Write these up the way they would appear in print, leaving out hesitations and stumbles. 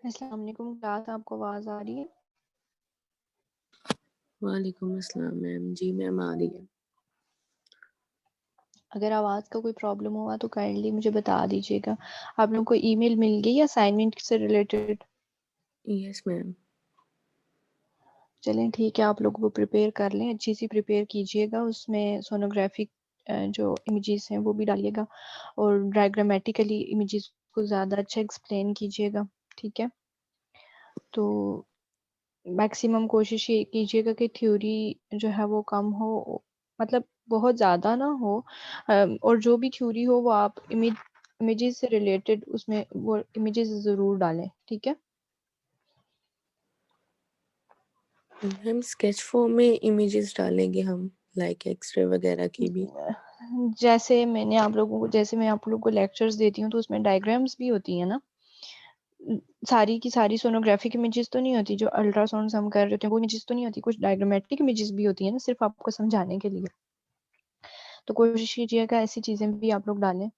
अस्सलाम वालेकुम क्लास, आपको आवाज़ आ रही है? वालेकुम अस्सलाम मैम। जी मैम आ रही है। अगर आवाज़ का कोई प्रॉब्लम हुआ तो काइंडली मुझे बता दीजिएगा। आप लोगों को ईमेल मिल गई असाइनमेंट से रिलेटेड? Yes ma'am. चलें ठीक है, आप लोग वो प्रिपेयर कर लें, अच्छी सी प्रिपेयर कीजिएगा। उसमें सोनोग्राफिक जो इमेजेस हैं वो भी डालिएगा और डायग्रामेटिकली इमेजेस को ज़्यादा अच्छा एक्सप्लेन कीजिएगा, ठीक है? तो मैक्सिमम कोशिश ये कीजिएगा कि थ्योरी जो है वो कम हो, मतलब बहुत ज़्यादा ना हो। और जो भी थ्योरी हो वो आप इमेजेस से रिलेटेड उसमें वो इमेजेस ज़रूर डालें, ठीक है? मैम स्केच फॉर्म में इमेजेस डालेंगे हम, लाइक एक्सरे वगैरह की भी। जैसे मैं आप लोगों को लेक्चर्स देती हूँ तो उसमें डायग्राम्स भी होती हैं ना। सारी की सारी सोनोग्राफिक इमेजेस तो नहीं होती, जो अल्ट्रासाउंड हम कर रहे होते हैं वो इमेजेस तो नहीं होती, कुछ डायग्रामेटिक इमेजेस भी होती है ना, सिर्फ आपको समझाने के लिए। तो कोशिश कीजिएगा ऐसी चीज़ें भी आप लोग डालें।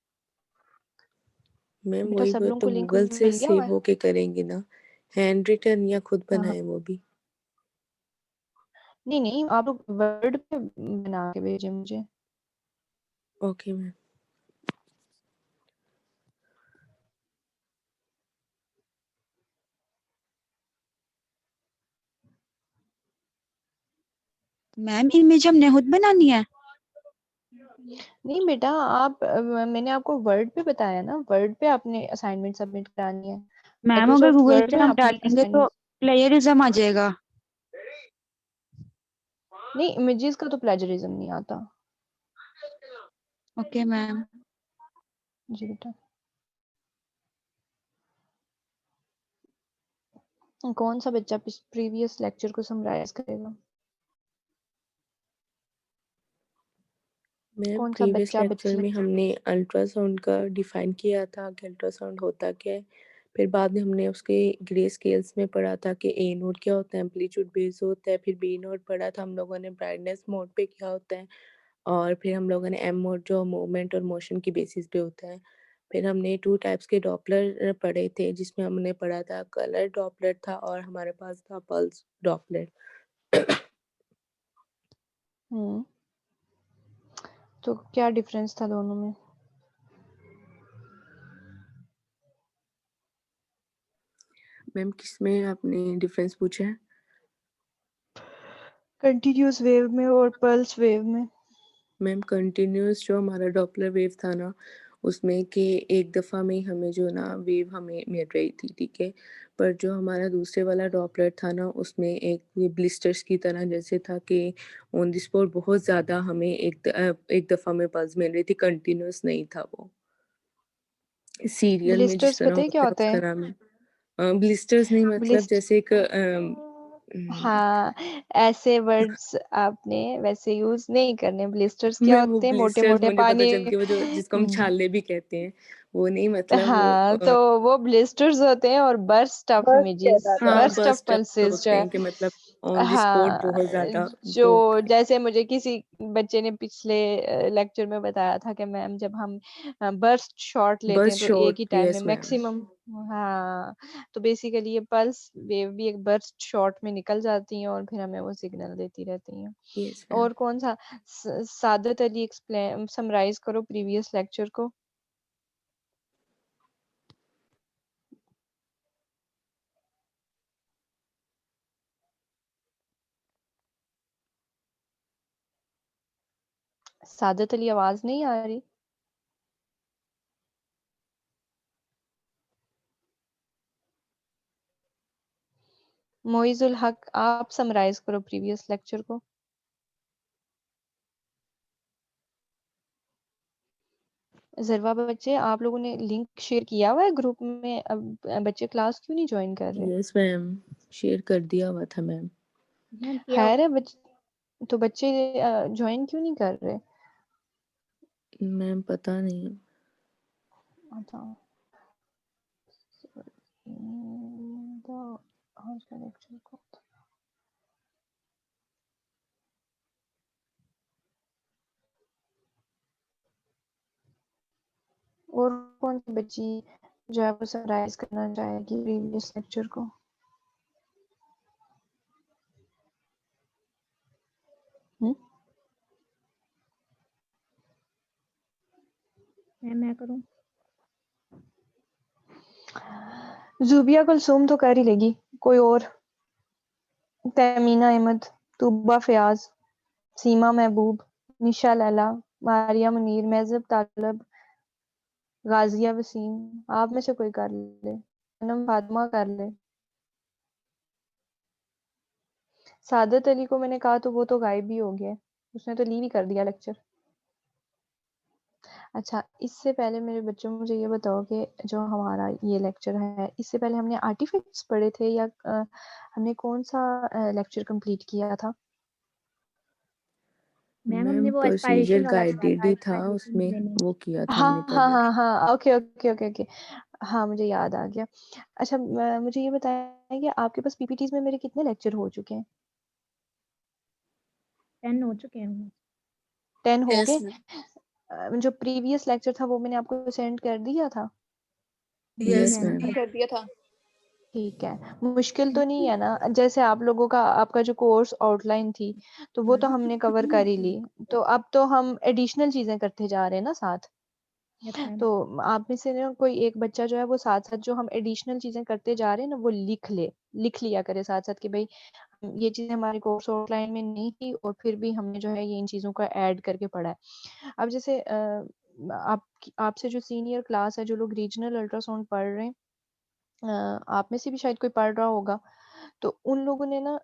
मैम बेटा वही सब वो लोगों तो को लिंक गूगल से मिल गया हुआ सेव है? होके करेंगे ना, हैंड रिटन या खुद हाँ, हाँ। बनाए वो भी। नहीं, नहीं, आप लोग वर्ड पे बना के भेजें मुझे। Okay ma'am. मैम इमेज हमने खुद बनानी है? नहीं बेटा, मैंने आपको वर्ड पे बताया ना, वर्ड पे आपने असाइनमेंट सबमिट करानी है। मैम अगर माइक्रोसॉफ्ट गूगल वर्ड से में हम आपने डालेंगे तो असाइनमेंट। प्लेयरिज्म आ जाएगा। नहीं, इमेजेस का तो प्लेजरिज्म नहीं आता। Okay ma'am. जी बेटा। कौन सा बच्चा प्रीवियस लेक्चर को समराइज करेगा? मैम कौन सा प्रीवियस बच्चा लेक्चर बच्ची? में हमने अल्ट्रासाउंड का डिफाइन किया था कि अल्ट्रासाउंड होता क्या है। फिर बाद में हमने उसके ग्रे स्केल्स में पढ़ा था कि ए नोड क्या होता है, एम्पलीट्यूड बेस होता है। फिर बी नोड पढ़ा था हम लोगों ने, ब्राइटनेस मोड पे क्या होता है। और फिर हम लोगों ने एम मोड जो मूवमेंट और मोशन की बेसिस पे होता है। फिर हमने 2 टाइप्स के डॉपलर पढ़े थे, जिसमें हमने पढ़ा था कलर डॉपलर था और हमारे पास था पल्स डॉपलर। हम्म। तो क्या डिफरेंस था दोनों में? मैम किसमें आपने डिफरेंस पूछा है? कंटिन्यूअस वेव में और पल्स वेव में। मैम कंटिन्यूअस जो हमारा डॉपलर वेव था ना, उसमें कि एक दफ़ा में ही हमें जो ना वेव हमें मिल रही थी, ठीक है। पर जो हमारा दूसरे वाला डॉपलर था ना, उसमें एक ये ब्लिस्टर्स की तरह जैसे था कि ऑन द स्पॉट बहुत ज़्यादा हमें एक दफ़ा में पल्स मिल रही थी, कंटिन्यूअस नहीं था वो। सीरियल में जिस ब्लिस्टर्स तरह पता है क्या होता है होता उस है? तरह में। ब्लिस्टर्स नहीं, मतलब ब्लिस्ट जैसे एक हाँ, ऐसे वर्ड्स आपने वैसे यूज नहीं करने। ब्लिस्टर्स क्या मैम वो होते हैं? मोटे ब्लिस्टर्स मोटे मुझे पता पानी। चल गया, वो जो जिसको हम छाले भी कहते हैं, वो नहीं, मतलब वो हाँ, तो वो ब्लिस्टर्स होते हैं और बर्स्ट ऑफ इमेजेस, हाँ, बर्स्ट ऑफ बर्स्ट पल्सेस जो होते है। हैं कि मतलब ऑन द स्पॉट हाँ, बहुत ज़्यादा जो। जो जैसे मुझे किसी बच्चे ने पिछले लेक्चर में बताया था कि मैम जब हम बर्स्ट शॉट लेते हैं बर्स्ट तो एक शॉट, ही टाइम में यस मैम। मैक्सिमम। हाँ, तो बेसिकली ये पल्स वेव भी एक बर्स्ट शॉट में निकल जाती हैं और फिर हमें वो सिग्नल देती रहती हैं। Yes ma'am. और कौन सा सादत अली एक्सप्लेन समराइज करो प्रीवियस लेक्चर को। सादत अली आवाज नहीं आ रही? मोइजुल हक, आप समराइज करो प्रीवियस लेक्चर को। ज़रवा बच्चे, आप लोगों ने लिंक शेयर किया हुआ है ग्रुप में? अब बच्चे क्लास क्यों नहीं ज्वाइन कर रहे? यस मैम, शेयर कर दिया हुआ था मैम। खैर है तो बच्चे ज्वाइन क्यों नहीं कर रहे? मैम पता नहीं। अच्छा। तो आज का लेक्चर को और कौन सी बच्ची जो है वो समराइज करना चाहेगी प्रीवियस लेक्चर को। मैं करूं? जुबिया कुलसूम तो कर ही लेगी, कोई और? तहमीना अहमद, तूबा फयाज, सीमा महबूब, निशा लैला, मारिया मुनीर, महजब तालब, गाजिया वसीम, आप में से कोई कर ले। सनम फातिमा कर ले। सादत अली को मैंने कहा तो वो तो गायब ही हो गया, उसने तो लीव ही कर दिया लेक्चर। अच्छा, इससे पहले मेरे बच्चों मुझे ये बताओ कि जो हमारा ये लेक्चर है, इससे पहले हमने आर्टिफैक्ट्स पढ़े थे या हमने कौन सा लेक्चर कंप्लीट किया था? मैम हमने मैम वो प्रोसीजर एस्पायरेशन वाला किया गाइडेड था, ही था, एस्पायरेशन उसमें ट्रेनिंग। वो किया था हाँ हमने हाँ कवर। हाँ हाँ, ओके ओके ओके ओके। हाँ, मुझे याद आ गया। अच्छा, मुझे ये बताएं कि आपके पास पीपीटीज में मेरे कितने लेक्चर हो चुके हैं? 10 हो चुके हैं। 10 हो यस गए? मैम। जो प्रीवियस लेक्चर था वो मैंने आपको सेंड कर दिया था? जी यस यस मैम। मैम। कर दिया था। ठीक है, मुश्किल तो नहीं है ना? जैसे आप लोगों का आपका जो कोर्स आउटलाइन थी तो वो तो हमने कवर कर ही ली, तो अब तो हम एडिशनल चीजें करते जा रहे हैं ना साथ। Yes ma'am. तो आप में से ना कोई एक बच्चा जो है वो साथ साथ जो हम एडिशनल चीजें करते जा रहे हैं ना वो लिख लिया करे साथ साथ कि भाई ये चीजें हमारे कोर्स आउटलाइन में नहीं थी और फिर भी हमने जो है ये इन चीजों का ऐड करके पढ़ा है। अब जैसे आप आपसे जो सीनियर क्लास है, जो लोग रीजनल अल्ट्रासाउंड पढ़ रहे हैं, आप में से भी शायद कोई पढ़ रहा होगा, तो उन लोगों ने ना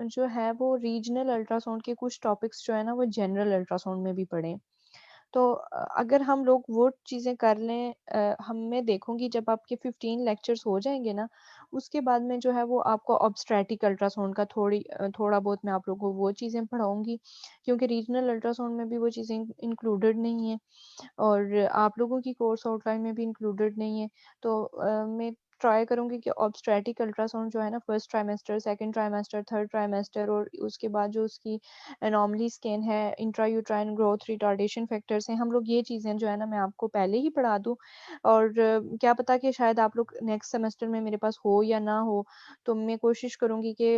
जो है वो रीजनल अल्ट्रासाउंड के कुछ टॉपिक्स जो है ना वो जनरल अल्ट्रासाउंड में भी पढ़े। तो अगर हम लोग वो चीज़ें कर लें, मैं देखूंगी जब आपके 15 लेक्चर्स हो जाएंगे ना, उसके बाद में जो है वो आपको ऑब्स्टेट्रिक अल्ट्रासाउंड का थोड़ा बहुत मैं आप लोगों को वो चीज़ें पढ़ाऊंगी, क्योंकि रीजनल अल्ट्रासाउंड में भी वो चीज़ें इंक्लूडेड नहीं है और आप लोगों की कोर्स आउटलाइन में भी इंक्लूडेड नहीं है। तो मैं ट्राई करूंगी कि ऑब्स्टेट्रिक अल्ट्रासाउंड जो है ना first trimester, second trimester, third trimester और उसके बाद जो उसकी एनॉमली स्कैन है, इंट्रायूट्राइन ग्रोथ रिटार्डेशन फैक्टर्स हैं, हम लोग ये चीज़ें जो है ना मैं आपको पहले ही पढ़ा दूँ। और क्या पता कि शायद आप लोग नेक्स्ट सेमेस्टर में मेरे पास हो या ना हो, तो मैं कोशिश करूंगी कि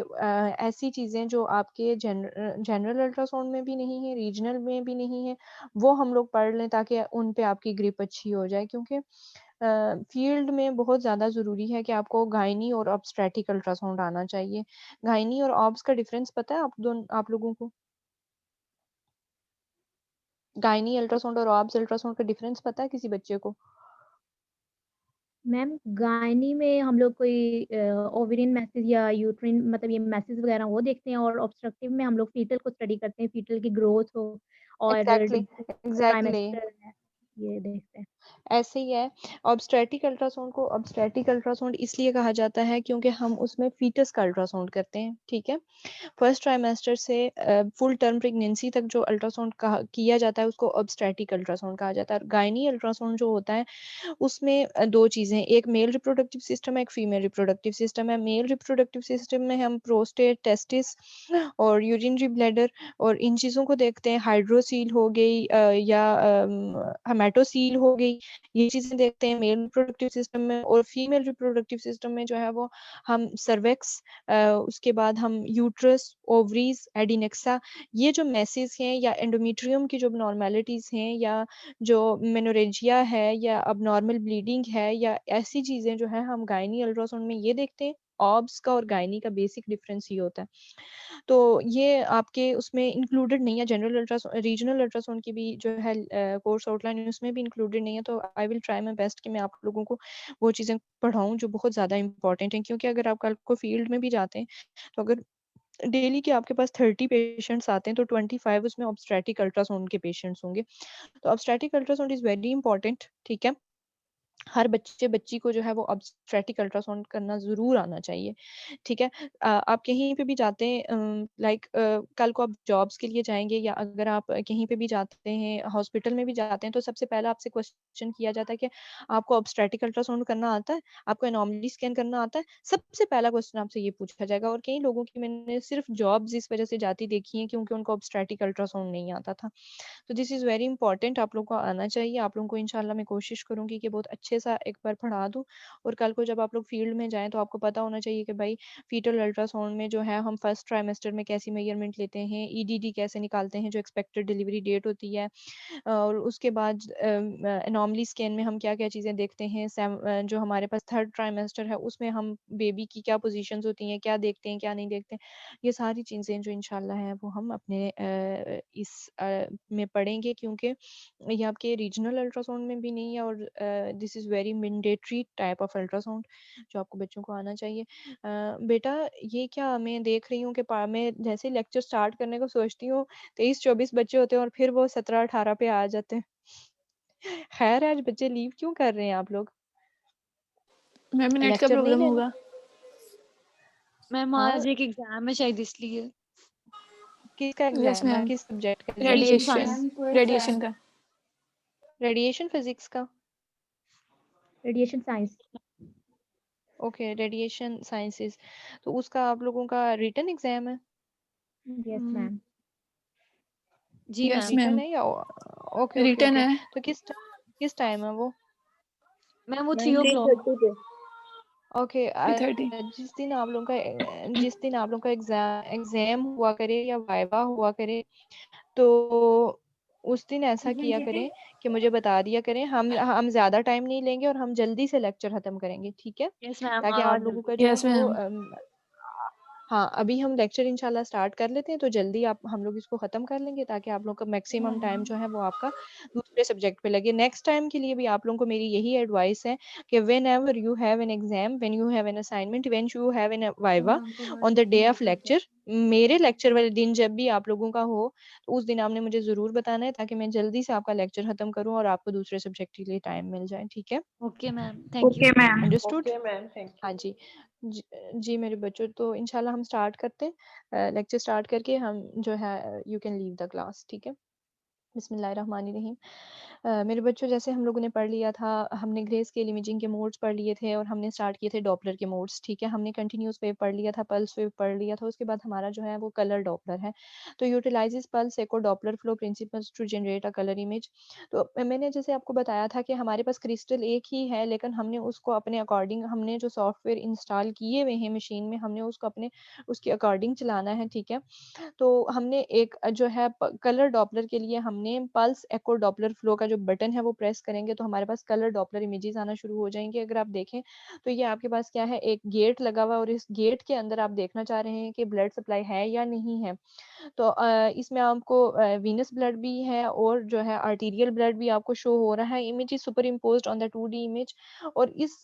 ऐसी चीज़ें जो आपके जनरल अल्ट्रासाउंड में भी नहीं है, रीजनल में भी नहीं है, वो हम लोग पढ़ लें ताकि उन पे आपकी ग्रिप अच्छी हो जाए। क्योंकि फील्ड में बहुत ज़्यादा ज़रूरी है कि आपको गायनी और ऑब्स्टेट्रिक अल्ट्रासाउंड आना चाहिए। गायनी और ऑब्स का डिफरेंस पता है आप लोगों को? गायनी अल्ट्रासाउंड और ऑब्स अल्ट्रासाउंड का डिफरेंस पता है किसी बच्चे को? मैम गायनी में हम लोग कोई ओवेरियन मैसेज या यूट्रिन मतलब ये मैसेज वगैरह वो देखते हैं, और ऑब्स्ट्रक्टिव में हम लोग फीटल को स्टडी करते हैं, फीटल की ग्रोथ हो और एग्जैक्टली एग्जैक्टली ट्राइमेस्टर है ये देखते हैं। ऐसे ही है। ऑब्स्टेट्रिक अल्ट्रासाउंड को ऑब्स्टेट्रिक अल्ट्रासाउंड इसलिए कहा जाता है क्योंकि हम उसमें फीटस का अल्ट्रासाउंड करते हैं, ठीक है? फर्स्ट ट्राइमेस्टर से फुल टर्म प्रेगनेंसी तक जो अल्ट्रासाउंड किया जाता है उसको ऑब्स्टेट्रिक अल्ट्रासाउंड कहा जाता है। और गायनी अल्ट्रासाउंड जो होता है उसमें दो चीज़ें, एक मेल रिप्रोडक्टिव सिस्टम है, एक फीमेल रिप्रोडक्टिव सिस्टम है। मेल रिप्रोडक्टिव सिस्टम में हम प्रोस्टेट, टेस्टिस और यूरिनरी ब्लैडर और इन चीज़ों को देखते हैं। हाइड्रोसील हो गई या हेमाटोसील हो गई, ये चीज़ें देखते हैं मेल रिप्रोडक्टिव सिस्टम में। और फीमेल रिप्रोडक्टिव सिस्टम में जो है वो हम सर्वेक्स, उसके बाद हम यूट्रस, ओवरीज, एडिनेक्सा, ये जो मैसेज हैं या एंडोमेट्रियम की जो नॉर्मेलिटीज़ हैं या जो मेनोरेजिया है या अबनॉर्मल ब्लीडिंग है या ऐसी चीज़ें जो है हम गायनी अल्ट्रासाउंड में ये देखते हैं। ऑब्स का और गायनी का बेसिक डिफरेंस ये होता है। तो ये आपके उसमें इंक्लूडेड नहीं है। जनरल अल्ट्रासाउंड, रीजनल अल्ट्रासाउंड की भी जो है कोर्स आउटलाइन उसमें भी इंक्लूडेड नहीं है। तो I will try my best कि मैं आप लोगों को वो चीज़ें पढ़ाऊँ जो बहुत ज़्यादा इंपॉर्टेंट हैं। क्योंकि अगर आप कल को फील्ड में भी जाते हैं तो अगर डेली के आपके पास 30 पेशेंट्स आते हैं तो 25 उसमें ऑब्स्टेट्रिक अल्ट्रासाउंड के पेशेंट्स होंगे। तो obstetric ultrasound is very important, ठीक है? हर बच्चे बच्ची को जो है वो ऑब्स्टेट्रिक अल्ट्रासाउंड करना ज़रूर आना चाहिए, ठीक है? आप कहीं पे भी जाते हैं, लाइक कल को आप जॉब्स के लिए जाएँगे या अगर आप कहीं पे भी जाते हैं, हॉस्पिटल में भी जाते हैं, तो सबसे पहले आपसे क्वेश्चन किया जाता है कि आपको ऑब्स्टेट्रिक अल्ट्रासाउंड करना आता है? आपको एनोमली स्कैन करना आता है? सबसे पहला क्वेश्चन आपसे ये पूछा जाएगा। और कई लोगों की मैंने सिर्फ जॉब्स इस वजह से जाती देखी हैं क्योंकि उनको ऑब्स्टेट्रिक अल्ट्रासाउंड नहीं आता था। तो दिस इज़ वेरी इंपॉर्टेंट, आप लोगों को आना चाहिए। आप लोगों को इंशाल्लाह मैं कोशिश करूँगी कि बहुत अच्छे अच्छे सा एक बार पढ़ा दूँ, और कल को जब आप लोग फील्ड में जाएँ तो आपको पता होना चाहिए कि भाई फीटल अल्ट्रासाउंड में जो है हम फर्स्ट ट्राइमेस्टर में कैसी मेजरमेंट लेते हैं, ईडीडी कैसे निकालते हैं जो एक्सपेक्टेड डिलीवरी डेट होती है, और उसके बाद एनॉमली स्कैन में हम क्या-क्या चीज़ें देखते हैं, जो हमारे पास थर्ड ट्राइमेस्टर है उसमें हम बेबी की क्या पोज़ीशंस होती हैं, क्या देखते हैं, क्या नहीं देखते हैं। ये सारी चीज़ें जो इंशाल्लाह हैं वो हम अपने इस में पढ़ेंगे, क्योंकि ये आपके रीजनल अल्ट्रासाउंड में भी नहीं है, और this is very mandatory type of ultrasound जो आपको बच्चों को आना चाहिए। बेटा ये क्या मैं देख रही हूँ कि मैं जैसे ही लेक्चर स्टार्ट करने को सोचती हूँ 23-24 बच्चे होते हैं और फिर वो 17-18 पे आ जाते हैं। खैर आज बच्चे लीव क्यों कर रहे हैं आप लोग? मैम नेट का लेक्चर नहीं प्रॉब्लम लेना? होगा। मैम हाँ, आज एक एग्जाम है शायद इसलिए। किसका यस एग्जाम है? मैम, किस सब्जेक्ट का एग्जाम है? Radiation radiation, science. रेडिएशन का। रेडिएशन फिजिक्स का। Radiation science. Okay, radiation sciences. तो उसका आप लोगों का रिटन एग्जाम है? यस हम्म, मैम। जी यस मैम। रिटन मैम, है या ओके ओके रिटन ओके। है। तो किस टाइम है वो? मैम वो मैम 3 o'clock। 3:30 पे। ओके, 3:30। जिस दिन आप लोगों का एग्जाम हुआ करे या वाइवा हुआ करे, तो उस दिन ऐसा किया करें कि मुझे बता दिया करें, हम ज़्यादा टाइम नहीं लेंगे और हम जल्दी से लेक्चर ख़त्म करेंगे, ठीक है? यस मैम, ताकि आप आज लोगों जल्दी। का जो है यस वो मैम। हाँ, अभी हम लेक्चर इंशाल्लाह स्टार्ट कर लेते हैं, तो जल्दी हम लोग इसको ख़त्म कर लेंगे ताकि आप लोग का मैक्सिमम टाइम जो है वो आपका दूसरे सब्जेक्ट पे लगे। नेक्स्ट टाइम के लिए भी आप लोगों को मेरी यही एडवाइस है कि whenever you have an exam, when you have an assignment, when you have an viva on the day of lecture, मेरे लेक्चर वाले दिन जब भी आप लोगों का हो, तो उस दिन आपने मुझे ज़रूर बताना है ताकि मैं जल्दी से आपका लेक्चर ख़त्म करूँ और आपको दूसरे सब्जेक्ट के लिए टाइम मिल जाए, ठीक है? Okay ma'am, thank you. Understood? Okay ma'am, thank हाँ यू। जी। जी जी मेरे बच्चों, तो इंशाल्लाह हम स्टार्ट करते हैं। लेक्चर स्टार्ट करके हम जो है you can leave the class, ठीक है? बिस्मिल्लाहिर्रहमानिर्रहीम। मेरे बच्चों, जैसे हम लोगों ने पढ़ लिया था, हमने ग्रे स्केल इमेजिंग के मोड्स पढ़ लिए थे और हमने स्टार्ट किए थे डॉपलर के मोड्स, ठीक है? हमने कंटिन्यूअस वेव पढ़ लिया था, पल्स वेव पढ़ लिया था, उसके बाद हमारा जो है वो कलर डॉपलर है। तो utilises pulse echo Doppler flow principles to generate a colour image. तो मैंने जैसे आपको बताया था कि हमारे पास क्रिस्टल एक ही है, लेकिन हमने उसको अपने अकॉर्डिंग, हमने जो सॉफ्टवेयर इंस्टॉल किए हुए हैं मशीन में, हमने उसको अपने उसके अकॉर्डिंग चलाना है, ठीक है? तो हमने एक जो है कलर डॉपलर के लिए हमने पल्स एको डॉपलर फ्लो का जो बटन है वो प्रेस करेंगे तो हमारे पास कलर डॉपलर इमेजेस आना शुरू हो जाएंगे। अगर आप देखें तो ये आपके पास क्या है, एक गेट लगा हुआ है और इस गेट के अंदर आप देखना चाह रहे हैं कि ब्लड सप्लाई है या नहीं है। तो इसमें आपको वीनस ब्लड भी है और जो है आर्टीरियल ब्लड भी आपको शो हो रहा है। Image is super imposed on the 2D image, और इस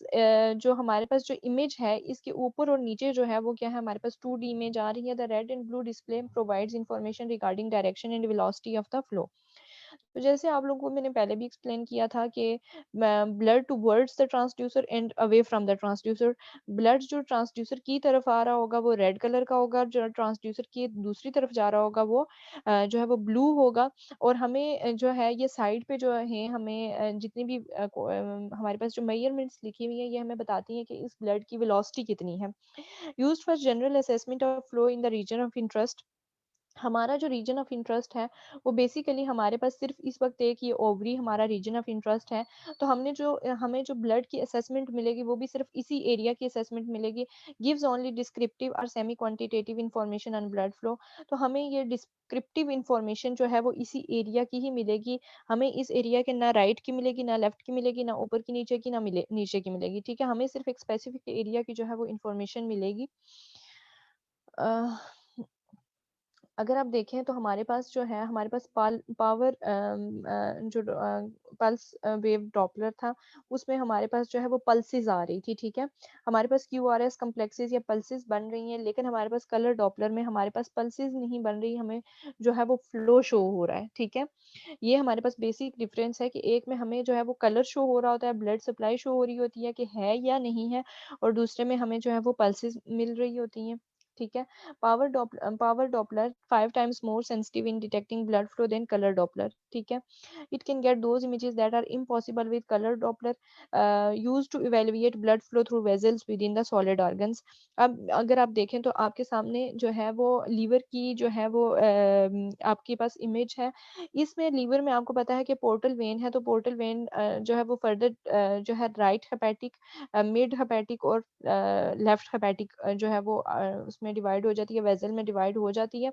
जो हमारे पास जो इमेज है इसके ऊपर और नीचे जो है वो क्या है, हमारे पास 2D इमेज आ रही है। The red and blue display provides information regarding direction and velocity of the flow. तो जैसे आप लोगों को मैंने पहले भी एक्सप्लेन किया था कि blood towards the transducer and away from the transducer, blood जो ट्रांसड्यूसर की तरफ आ रहा होगा वो रेड कलर का होगा, जो ट्रांसड्यूसर की दूसरी तरफ जा रहा होगा वो जो है वो ब्लू होगा। और हमें जो है ये साइड पे जो है हमें जितनी भी हमारे पास जो मेजरमेंट्स लिखी हुई है ये हमें बताती हैं कि इस ब्लड की वेलोसिटी कितनी है। Used for general assessment of flow in the region of interest. हमारा जो रीजन ऑफ इंटरेस्ट है वो बेसिकली हमारे पास सिर्फ इस वक्त एक ये ओवरी हमारा रीजन ऑफ इंटरेस्ट है। तो हमें जो ब्लड की असेसमेंट मिलेगी वो भी सिर्फ इसी एरिया की असेसमेंट मिलेगी। गिव्स ओनली डिस्क्रिप्टिव और semi quantitative information on blood flow. तो हमें ये डिस्क्रिप्टिव इंफॉर्मेशन जो है वो इसी एरिया की ही मिलेगी। हमें इस एरिया के ना राइट की मिलेगी, ना लेफ्ट की मिलेगी, ना ऊपर की नीचे की, ना नीचे की मिलेगी, ठीक है? हमें सिर्फ एक स्पेसिफिक एरिया की जो है वो इंफॉर्मेशन मिलेगी। अगर आप देखें तो हमारे पास जो है हमारे पास पावर जो पल्स वेव डॉपलर था उसमें हमारे पास जो है वो पल्सेस आ रही थी, ठीक है? हमारे पास QRS कम्प्लेक्सेस या पल्सेस बन रही हैं, लेकिन हमारे पास कलर डॉपलर में हमारे पास पल्सेस नहीं बन रही, हमें जो है वो फ्लो शो हो रहा है, ठीक है? ये हमारे पास बेसिक डिफरेंस है कि एक में हमें जो है वो कलर शो हो रहा होता है, ब्लड सप्लाई शो हो रही होती है कि है या नहीं है, और दूसरे में हमें जो है वो पल्सेस मिल रही होती हैं। ठीक है। Power Doppler 5 times more sensitive in detecting blood flow than color doppler, ठीक है। It can get those images that are impossible with color doppler, used to evaluate blood flow through vessels within the solid organs। अब अगर आप देखें तो आपके सामने जो है वो लीवर की जो है वो आपके पास इमेज है। इसमें लीवर में आपको पता है कि पोर्टल वेन है, तो पोर्टल वेन जो है वो फर्दर जो है राइट हेपेटिक, मिड हेपेटिक और लेफ्ट हेपेटिक जो है वो उसमें डिवाइड हो जाती है, वेसल में डिवाइड हो जाती है।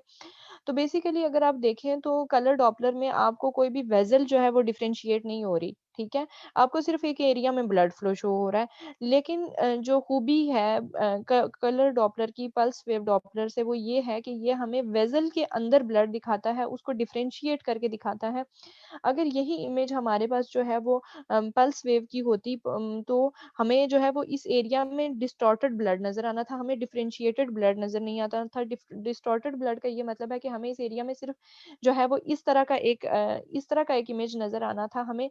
तो बेसिकली अगर आप देखें तो कलर डॉपलर में आपको कोई भी वेसल जो है वो डिफरेंशिएट नहीं हो रही, ठीक है। आपको सिर्फ एक एरिया में ब्लड फ्लो शो हो रहा है। लेकिन जो खूबी है कलर डॉपलर की पल्स वेव डॉपलर से वो ये है कि ये हमें वेसल के अंदर ब्लड दिखाता है, उसको डिफरेंशिएट करके दिखाता है। अगर यही इमेज हमारे पास जो है वो पल्स वेव की होती तो हमें जो है वो इस एरिया में डिस्टॉर्टेड ब्लड नजर आना था, हमें डिफरेंशिएटेड ब्लड नजर नहीं आता था। डिस्टॉर्टेड ब्लड का ये मतलब है कि हमें इस एरिया में सिर्फ जो है वो इस तरह का एक इमेज नजर आना था, हमें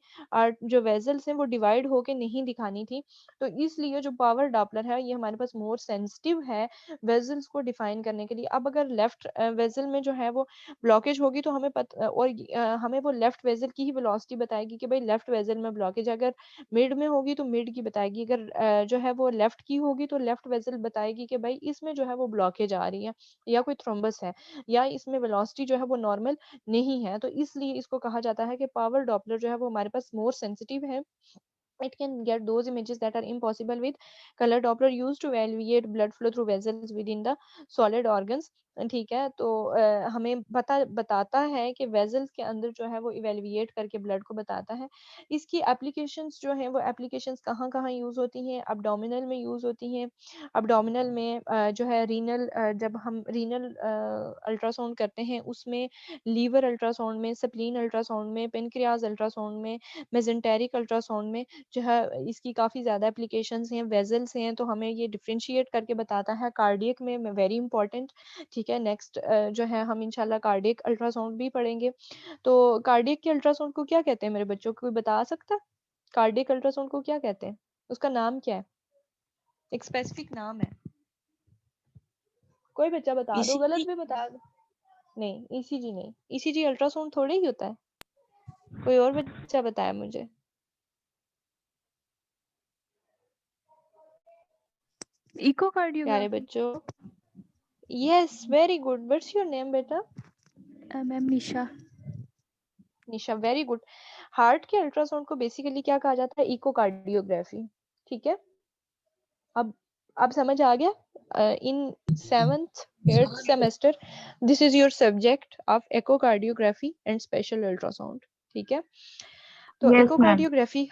जो वेजल्स हैं वो डिवाइड होके नहीं दिखानी थी। तो इसलिए जो पावर डॉपलर है ये हमारे पास मोर सेंसिटिव है वेजल्स को डिफाइन करने के लिए। अब अगर लेफ्ट वेजल में जो है वो ब्लॉकेज होगी तो हमें वो लेफ्ट वेजल की ही वेलोसिटी बताएगी कि भाई लेफ्ट वेजल में ब्लॉकेज। अगर मिड में होगी तो मिड की बताएगी। अगर जो है वो लेफ्ट की होगी तो लेफ्ट वेजल बताएगी कि भाई इसमें जो है वो ब्लॉकेज आ रही है या कोई थ्रोम्बस है या इसमें वेलोसिटी जो है वो नॉर्मल नहीं है। तो इसलिए इसको कहा जाता है कि पावर डॉपलर जो है वो हमारे पास मोर सेंसिटिव है। It can get those images that are impossible with color doppler used to evaluate blood flow through vessels within the solid organs। ठीक है। तो हमें बताता है कि वेजल्स के अंदर जो है वो इवेल्युएट करके ब्लड को बताता है। इसकी एप्लीकेशंस जो हैं वो एप्लीकेशंस कहाँ कहाँ यूज होती हैं? अब्डोमिनल में यूज होती हैं। अब्डोमिनल में जो है रीनल, जब हम रीनल अल्ट्रासाउंड करते हैं उसमें, लीवर अल्ट्रासाउंड में, स्प्लीन अल्ट्रासाउंड में, पेनक्रियाज अल्ट्रासाउंड में, मेजेंटेरिक अल्ट्रासाउंड में जो है इसकी काफ़ी ज़्यादा एप्लीकेशंस हैं, वेजल्स हैं, तो हमें ये डिफरेंशिएट करके बताता है। कार्डियक में वेरी इंपॉर्टेंट, ठीक है। नेक्स्ट जो है हम इंशाल्लाह कार्डियक अल्ट्रासाउंड भी पढ़ेंगे। तो कार्डियक के अल्ट्रासाउंड को क्या कहते हैं मेरे बच्चों को, कोई बता सकता है? कार्डियक अल्ट्रासाउंड को क्या कहते हैं? उसका नाम क्या है? एक स्पेसिफिक नाम है, कोई बच्चा बता दो, गलत भी बता दो। नहीं, ईसीजी नहीं, ईसीजी अल्ट्रासाउंड थोड़ी ही होता है। कोई और बच्चा बताया मुझे। प्यारे इकोकार्डियोग्राफी। बच्चों, yes very good. What's your name बेटा? मैम निशा। निशा, वेरी गुड। हार्ट के अल्ट्रासाउंड को बेसिकली क्या कहा जाता है? इकोकार्डियोग्राफी, ठीक है। अब समझ आ गया? इन 7th 8th semester this is your subject of echocardiography and special ultrasound, ठीक है। तो एकोकार्डियोग्राफी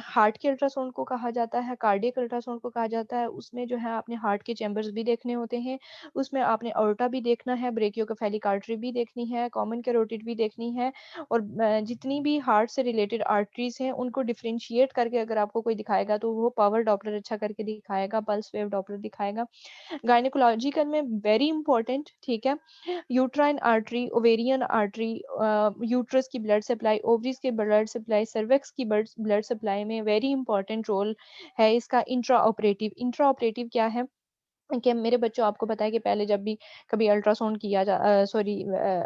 हार्ट के अल्ट्रासाउंड को कहा जाता है, कार्डियक अल्ट्रासाउंड को कहा जाता है। उसमें जो है आपने हार्ट के चैम्बर्स भी देखने होते हैं, उसमें आपने अorta भी देखना है, ब्रेकियोकेफेलिक आर्टरी भी देखनी है, कॉमन कैरोटिड भी देखनी है, और जितनी भी हार्ट से रिलेटेड आर्टरीज हैं उनको डिफरेंशिएट करके अगर आपको कोई दिखाएगा तो वो पावर डॉपलर अच्छा करके दिखाएगा, पल्स वेव डॉपलर दिखाएगा। गायनेकोलॉजिकल में वेरी इंपॉर्टेंट, ठीक है। Uterine artery, ovarian artery, uterus की ब्लड सप्लाई, ओवरीज की ब्लड सप्लाई, सर्वेक्स की ब्लड सप्लाई में वेरी इंपॉर्टेंट रोल है इसका। इंट्रा ऑपरेटिव क्या है कि मेरे बच्चों, आपको पता है कि पहले जब भी कभी अल्ट्रासाउंड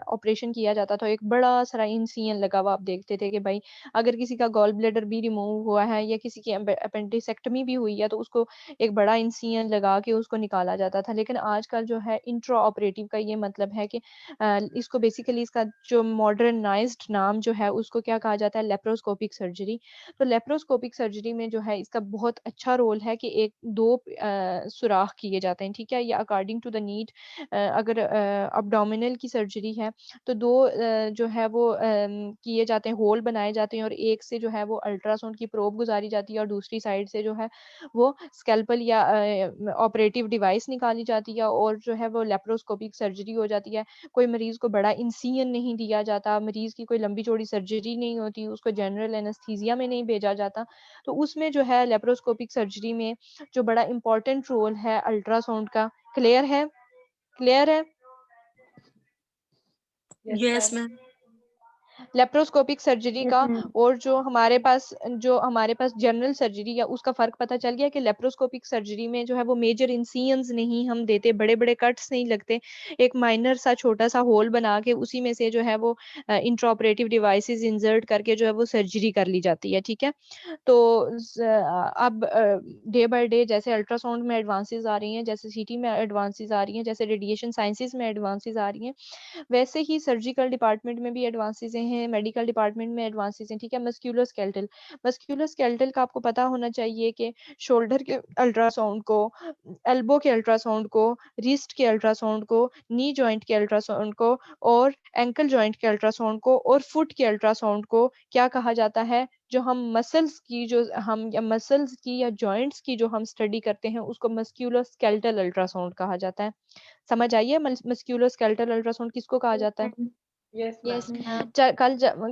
ऑपरेशन किया जाता था, एक बड़ा सारा इंसिजन लगा हुआ आप देखते थे कि भाई अगर किसी का गॉल ब्लैडर भी रिमूव हुआ है या किसी की अपेंडिसेक्टमी भी हुई है तो उसको एक बड़ा इंसिजन लगा के उसको निकाला जाता था। लेकिन आजकल जो है इंट्रा ऑपरेटिव का ये मतलब है कि इसको बेसिकली इसका जो मॉडर्नाइज्ड नाम जो है उसको क्या कहा जाता है? Laparoscopic surgery. तो लेप्रोस्कोपिक सर्जरी में जो है इसका बहुत अच्छा रोल है कि एक दो सुराख किए जाते हैं, ठीक है। या अकॉर्डिंग टू द नीड, अगर अब्डोमिनल की सर्जरी है तो दो जो है वो किए जाते हैं, होल बनाए जाते हैं और एक से जो है वो अल्ट्रासाउंड की प्रोब गुजारी जाती है और दूसरी साइड से जो है वो स्कैल्पल या ऑपरेटिव डिवाइस निकाली जाती है और जो है वो लेप्रोस्कोपिक सर्जरी हो जाती है। कोई मरीज को बड़ा इंसिजन नहीं दिया जाता, मरीज की कोई लंबी चौड़ी सर्जरी नहीं होती, उसको जनरल एनेस्थीसिया में नहीं भेजा जाता। तो उसमें जो है लेप्रोस्कोपिक सर्जरी में जो बड़ा इंपॉर्टेंट रोल है अल्ट्रासाउंड का। क्लियर है? क्लियर है? Yes ma'am. Laparoscopic surgery yes का मैम। और जो हमारे पास जनरल सर्जरी या उसका फर्क पता चल गया कि लेप्रोस्कोपिक सर्जरी में जो है वो मेजर इंसिजन्स नहीं हम देते, बड़े बड़े कट्स नहीं लगते, एक माइनर सा छोटा सा होल बना के उसी में से जो है वो इंट्राऑपरेटिव डिवाइसेस इंसर्ट करके जो है वो सर्जरी कर ली जाती है, ठीक है। तो अब डे बाय डे जैसे अल्ट्रासाउंड में एडवांसेस आ रही हैं, जैसे सीटी में एडवांसेस आ रही हैं, जैसे रेडिएशन साइंसेस में एडवांसेस आ रही हैं, वैसे ही सर्जिकल डिपार्टमेंट में भी एडवांसेस हैं, मेडिकल डिपार्टमेंट में एडवांसेस हैं, ठीक है। मस्कुलर स्केलेटल का आपको पता होना चाहिए कि शोल्डर के अल्ट्रासाउंड को, एल्बो के अल्ट्रासाउंड को, रिस्ट के अल्ट्रासाउंड को, नी जॉइंट के अल्ट्रासाउंड को और एंकल जॉइंट के अल्ट्रासाउंड को और फुट के अल्ट्रासाउंड को क्या कहा जाता है? जो हम मसल्स की या जॉइंट्स की जो हम स्टडी करते हैं उसको मस्कुलर स्केलेटल अल्ट्रासाउंड कहा जाता है। समझ आई है मस्कुलर स्केलेटल अल्ट्रासाउंड किसको कहा यस जाता है? Ma'am. Yes yes ma'am. Ma'am.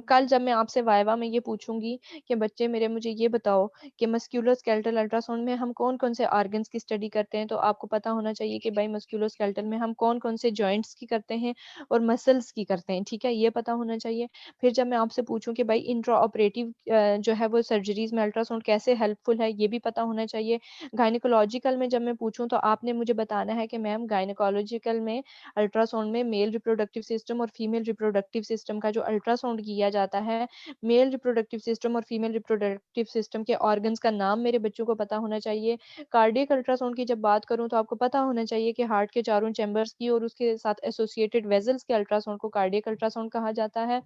कल जब मैं आपसे वाइवा में ये पूछूंगी कि बच्चे मेरे मुझे ये बताओ कि मस्कुलर स्केलेटल अल्ट्रासाउंड में हम कौन कौन से ऑर्गन्स की स्टडी करते हैं, तो आपको पता होना चाहिए कि भाई मस्कुलर स्केलेटल में हम कौन कौन से जॉइंट्स की करते हैं और मसल्स की करते हैं, ठीक है, ये पता होना चाहिए। फिर जब मैं आपसे पूछूं कि भाई इंट्रा ऑपरेटिव जो है वो सर्जरीज में अल्ट्रासाउंड कैसे हेल्पफुल है, ये भी पता होना चाहिए। गायनिकोलॉजिकल में जब मैं पूछूं तो आपने मुझे बताना है कि मैम गायनिकोलॉजिकल में अल्ट्रासाउंड में मेल रिप्रोडक्टिव सिस्टम और फीमेल रिप्रोडक्टिव सिस्टम का जो अल्ट्रासाउंड किया जाता है, मेल रिप्रोडक्टिव सिस्टम और फीमेल रिप्रोडक्टिव सिस्टम के ऑर्गन्स का नाम मेरे बच्चों को पता होना चाहिए। कार्डियक अल्ट्रासाउंड की जब बात करूं तो आपको पता होना चाहिए कि हार्ट के चारों चैम्बर्स की और उसके साथ एसोसिएटेड वेजल्स के अल्ट्रासाउंड को कार्डियक अल्ट्रासाउंड कहा जाता है।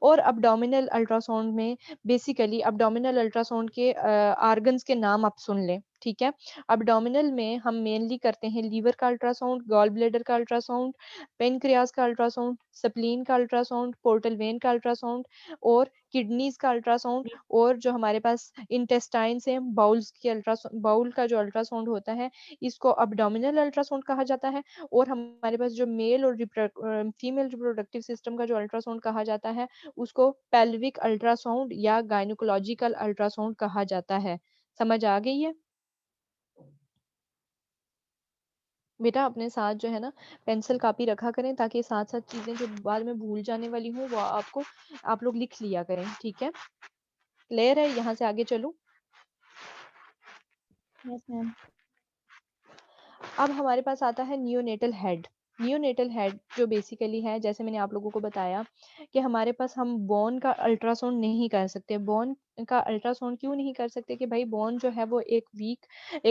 और अब्डोमिनल अल्ट्रासाउंड में बेसिकली अब्डोमिनल अल्ट्रासाउंड के ऑर्गन्स के नाम आप सुन लें, ठीक है। अब्डोमिनल में हम मेनली करते हैं लीवर का अल्ट्रासाउंड, गॉल ब्लैडर का अल्ट्रासाउंड, पेनक्रियास का अल्ट्रासाउंड, स्प्लीन का अल्ट्रासाउंड, पोर्टल वेन का अल्ट्रासाउंड और किडनीज का अल्ट्रासाउंड। और जो हमारे पास इंटेस्टाइन्स हैं, बाउल का जो अल्ट्रासाउंड होता है, इसको अब्डोमिनल अल्ट्रासाउंड कहा जाता है। और हमारे पास जो मेल और फीमेल रिप्रोडक्टिव सिस्टम का जो अल्ट्रासाउंड कहा जाता है उसको पेल्विक अल्ट्रासाउंड या गायनिकोलॉजिकल अल्ट्रासाउंड कहा जाता है। समझ आ गई है? बेटा अपने साथ जो है ना पेंसिल कॉपी रखा करें ताकि साथ साथ चीजें जो बाद में भूल जाने वाली हूँ वो आप लोग लिख लिया करें, ठीक है। क्लियर है? यहाँ से आगे चलूं। Yes ma'am. अब हमारे पास आता है नियोनेटल हेड। नियोनेटल हेड जो बेसिकली है, जैसे मैंने आप लोगों को बताया कि हमारे पास हम बोन का अल्ट्रासाउंड नहीं कर सकते। बोन का अल्ट्रासाउंड क्यों नहीं कर सकते? कि भाई बोन जो है वो एक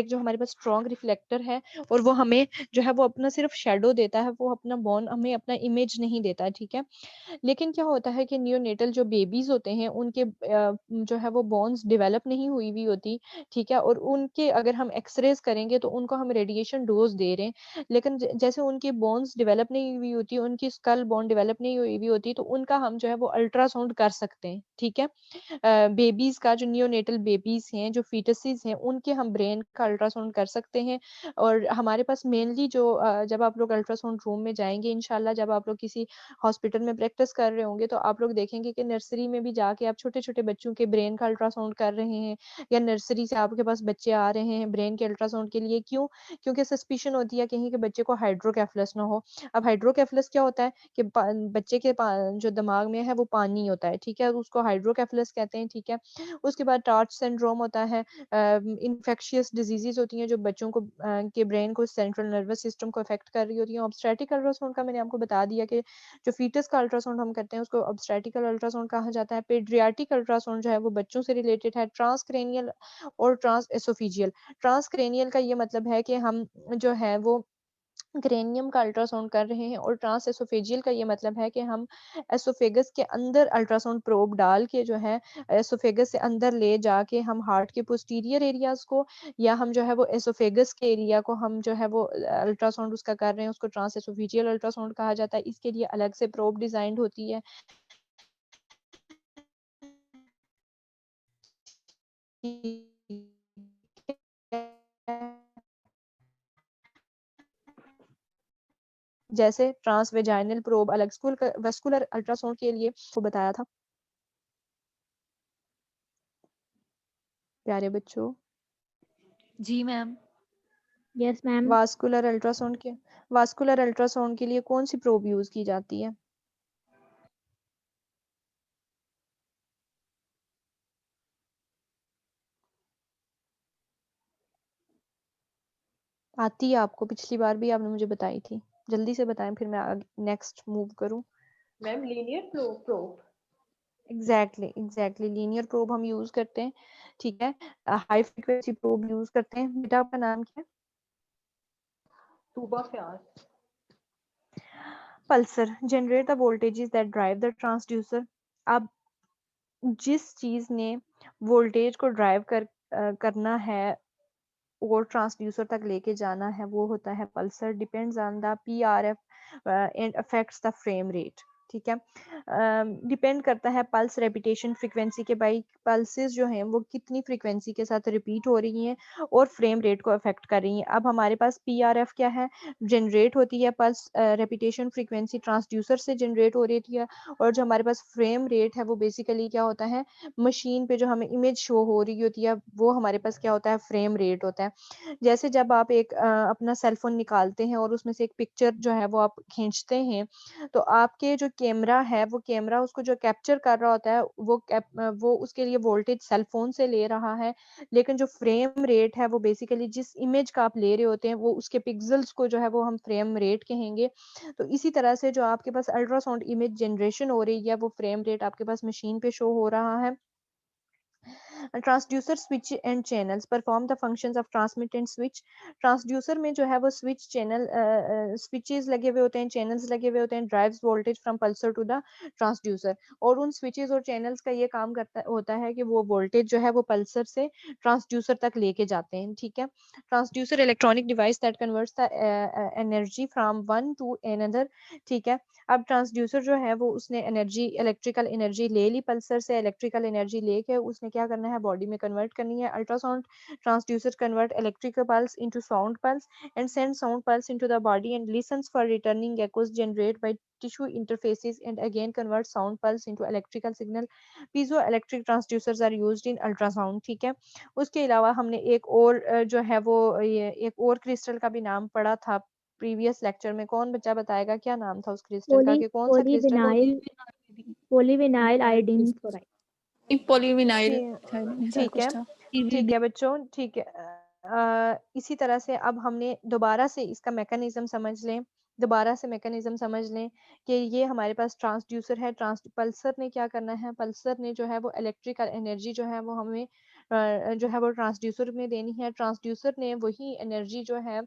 जो हमारे पास स्ट्रॉन्ग रिफ्लेक्टर है और वो हमें जो है वो अपना सिर्फ शेडो देता है, वो अपना बोन हमें अपना इमेज नहीं देता, ठीक है। लेकिन क्या होता है कि नियोनेटल जो बेबीज होते हैं उनके जो है वो बोन्स डेवलप नहीं हुई होती, ठीक है। और उनके अगर हम एक्सरेज करेंगे तो उनको हम रेडिएशन डोज दे रहे हैं, लेकिन जैसे उनकी बोन्स डेवलप नहीं हुई होती, उनकी स्कल बोन डेवलप नहीं हुई होती, तो उनका हम जो है वो अल्ट्रासाउंड कर सकते हैं, ठीक है। बेबीज का जो नियोनेटल बेबीज हैं, जो फीटसेस हैं, उनके हम ब्रेन का अल्ट्रासाउंड कर सकते हैं। और हमारे पास मेनली जो जब आप लोग अल्ट्रासाउंड रूम में जाएंगे इंशाल्लाह, जब आप लोग किसी हॉस्पिटल में प्रैक्टिस कर रहे होंगे तो आप लोग देखेंगे कि नर्सरी में भी जाके आप छोटे छोटे बच्चों के ब्रेन का अल्ट्रासाउंड कर रहे हैं, या नर्सरी से आपके पास बच्चे आ रहे हैं ब्रेन के अल्ट्रासाउंड के लिए। क्यों? क्योंकि सस्पिशन होती है कहीं के बच्चे को हाइड्रोकेफलस ना हो। अब हाइड्रोकेफलस क्या होता है कि बच्चे के जो दिमाग में है वो पानी होता है, ठीक है, उसको हाइड्रोकेफलस कहते हैं, ठीक है। उसके बाद टार्च सिंड्रोम होता है, इन्फेक्शियस डिजीजेस होती हैं जो बच्चों को के ब्रेन को, सेंट्रल नर्वस सिस्टम को अफेक्ट कर रही होती हैं। ऑब्स्टेट्रिक अल्ट्रासाउंड का मैंने आपको बता दिया कि जो फीटस का अल्ट्रासाउंड हम करते हैं उसको ऑब्स्टेट्रिकल अल्ट्रासाउंड कहा जाता है। पेडियाट्रिक अल्ट्रासाउंड जो है वो बच्चों से रिलेटेड है। ट्रांसक्रेनियल और ट्रांस एसोफिजियल। ट्रांसक्रेनियल का ये मतलब है कि हम जो है वो क्रेनियम का अल्ट्रासाउंड कर रहे हैं, और ट्रांस एसोफेजियल का ये मतलब है कि हम एसोफेगस के अंदर अल्ट्रासाउंड प्रोब डाल के जो है एसोफेगस से अंदर ले जाके हम हार्ट के पोस्टीरियर एरियाज को, या हम जो है वो एसोफेगस के एरिया को हम जो है वो अल्ट्रासाउंड उसका कर रहे हैं, उसको ट्रांस एसोफेजियल अल्ट्रासाउंड कहा जाता है। इसके लिए अलग से प्रोब डिजाइन होती है। जैसे ट्रांसवेजाइनल प्रोब अलग, वेस्कुलर अल्ट्रासाउंड के लिए को बताया था प्यारे बच्चों। जी ma'am. Yes ma'am. Vascular ultrasound के लिए कौन सी प्रोब यूज की जाती है? आती है आपको, पिछली बार भी आपने मुझे बताई थी। जल्दी से बताएं फिर मैं नेक्स्ट मूव करूं। Ma'am linear probe. Exactly linear probe हम यूज करते हैं, ठीक है। हाई फ्रीक्वेंसी प्रोब यूज करते हैं। बेटा आपका नाम क्या है? Tuba Fayaz. Pulser generate the voltages that drive the transducer. अब जिस चीज ने वोल्टेज को ड्राइव करना है और ट्रांसड्यूसर तक लेके जाना है, वो होता है Pulsar. Depends on the PRF and affects the frame rate, ठीक है। डिपेंड करता है पल्स रेपिटेशन फ्रीक्वेंसी के, भाई पल्सेस जो हैं वो कितनी फ्रीक्वेंसी के साथ रिपीट हो रही हैं और फ्रेम रेट को अफेक्ट कर रही हैं। अब हमारे पास पीआरएफ क्या है? जनरेट होती है पल्स रेपिटेशन फ्रीक्वेंसी ट्रांसड्यूसर से जनरेट हो रही है, और जो हमारे पास फ्रेम रेट है वो बेसिकली क्या होता है, मशीन पे जो हमें इमेज शो हो रही होती है वो हमारे पास क्या होता है, फ्रेम रेट होता है। जैसे जब आप एक अपना सेलफोन निकालते हैं और उसमें से एक पिक्चर जो है वो आप खींचते हैं, तो आपके जो कैमरा है वो कैमरा उसको जो कैप्चर कर रहा होता है वो उसके लिए वोल्टेज सेलफोन से ले रहा है, लेकिन जो फ्रेम रेट है वो बेसिकली जिस इमेज का आप ले रहे होते हैं वो उसके पिक्सल्स को जो है वो हम फ्रेम रेट कहेंगे। तो इसी तरह से जो आपके पास अल्ट्रासाउंड इमेज जनरेशन हो रही है वो फ्रेम रेट आपके पास मशीन पे शो हो रहा है। Transducer switch and channels perform the functions of transmit and switch. Transducer में जो है वो स्विच चैनल स्विचेस लगे हुए होते हैं, चैनल्स लगे हुए होते हैं, drives voltage from Pulsar two the transducer. और उन स्विचेस और चैनल्स का ये काम करता होता है कि वो वोल्टेज जो है वो पल्सर से ट्रांसड्यूसर तक लेके जाते हैं, ठीक है। Transducer electronic device that converts the energy from one two another, ठीक है। अब ट्रांसड्यूसर जो है वो उसने एनर्जी इलेक्ट्रिकल एनर्जी ले ली पल्सर से, इलेक्ट्रिकल एनर्जी लेके उसने क्या करना है, बॉडी में कन्वर्ट करनी है। Ultrasound transducer convert electrical pulse into sound pulse and send sound pulse into the body and listens for returning echoes generated by tissue interfaces and again converts sound pulse into electrical signal. Piezoelectric transducers are used in ultrasound, ठीक है। उसके अलावा हमने एक और जो है वो ये एक और क्रिस्टल का भी नाम पढ़ा था प्रीवियस लेक्चर में। कौन बच्चा बताएगा क्या नाम था उस क्रिस्टल का, कि कौन सा crystal? Polyvinyl iodine chloride. Polyvinyl ठीक ऐसा ठीक कुछ है। था। ठीक है बच्चों, ठीक है। इसी तरह से अब हमने दोबारा से इसका मैकेनिज्म समझ लें, दोबारा से मैकेनिज्म समझ लें कि ये हमारे पास ट्रांसड्यूसर है। ट्रांस पल्सर ने क्या करना है, पल्सर ने जो है वो इलेक्ट्रिकल एनर्जी जो है वो हमें जो है वो ट्रांसड्यूसर में देनी है। ट्रांसड्यूसर ने वही एनर्जी जो है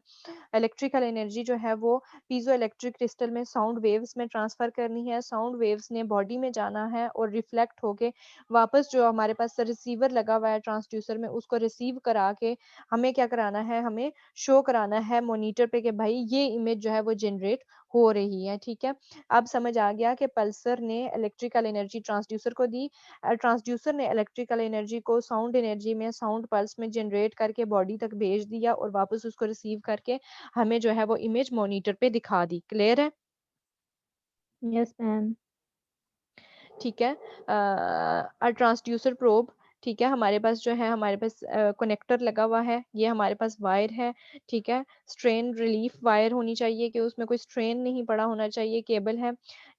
इलेक्ट्रिकल एनर्जी जो है वो पीजो इलेक्ट्रिक क्रिस्टल में साउंड वेव्स में ट्रांसफर करनी है। साउंड वेव्स ने बॉडी में जाना है और रिफ्लेक्ट होके वापस जो हमारे पास रिसीवर लगा हुआ है ट्रांसड्यूसर में उसको रिसीव करा के हमें क्या कराना है, हमें शो कराना है मॉनिटर पे कि भाई ये इमेज जो है वो जनरेट हो रही है, ठीक है। अब समझ आ गया कि पल्सर ने इलेक्ट्रिकल एनर्जी ट्रांसड्यूसर को दी, ट्रांसड्यूसर ने इलेक्ट्रिकल एनर्जी को साउंड एनर्जी में साउंड पल्स में जनरेट करके बॉडी तक भेज दिया और वापस उसको रिसीव करके हमें जो है वो इमेज मॉनिटर पे दिखा दी। क्लियर है? Yes ma'am. ठीक है। ट्रांसड्यूसर प्रोब, ठीक है। हमारे पास जो है हमारे पास कनेक्टर लगा हुआ है, ये हमारे पास वायर है, ठीक है। स्ट्रेन रिलीफ वायर होनी चाहिए कि उसमें कोई स्ट्रेन नहीं पड़ा होना चाहिए। केबल है,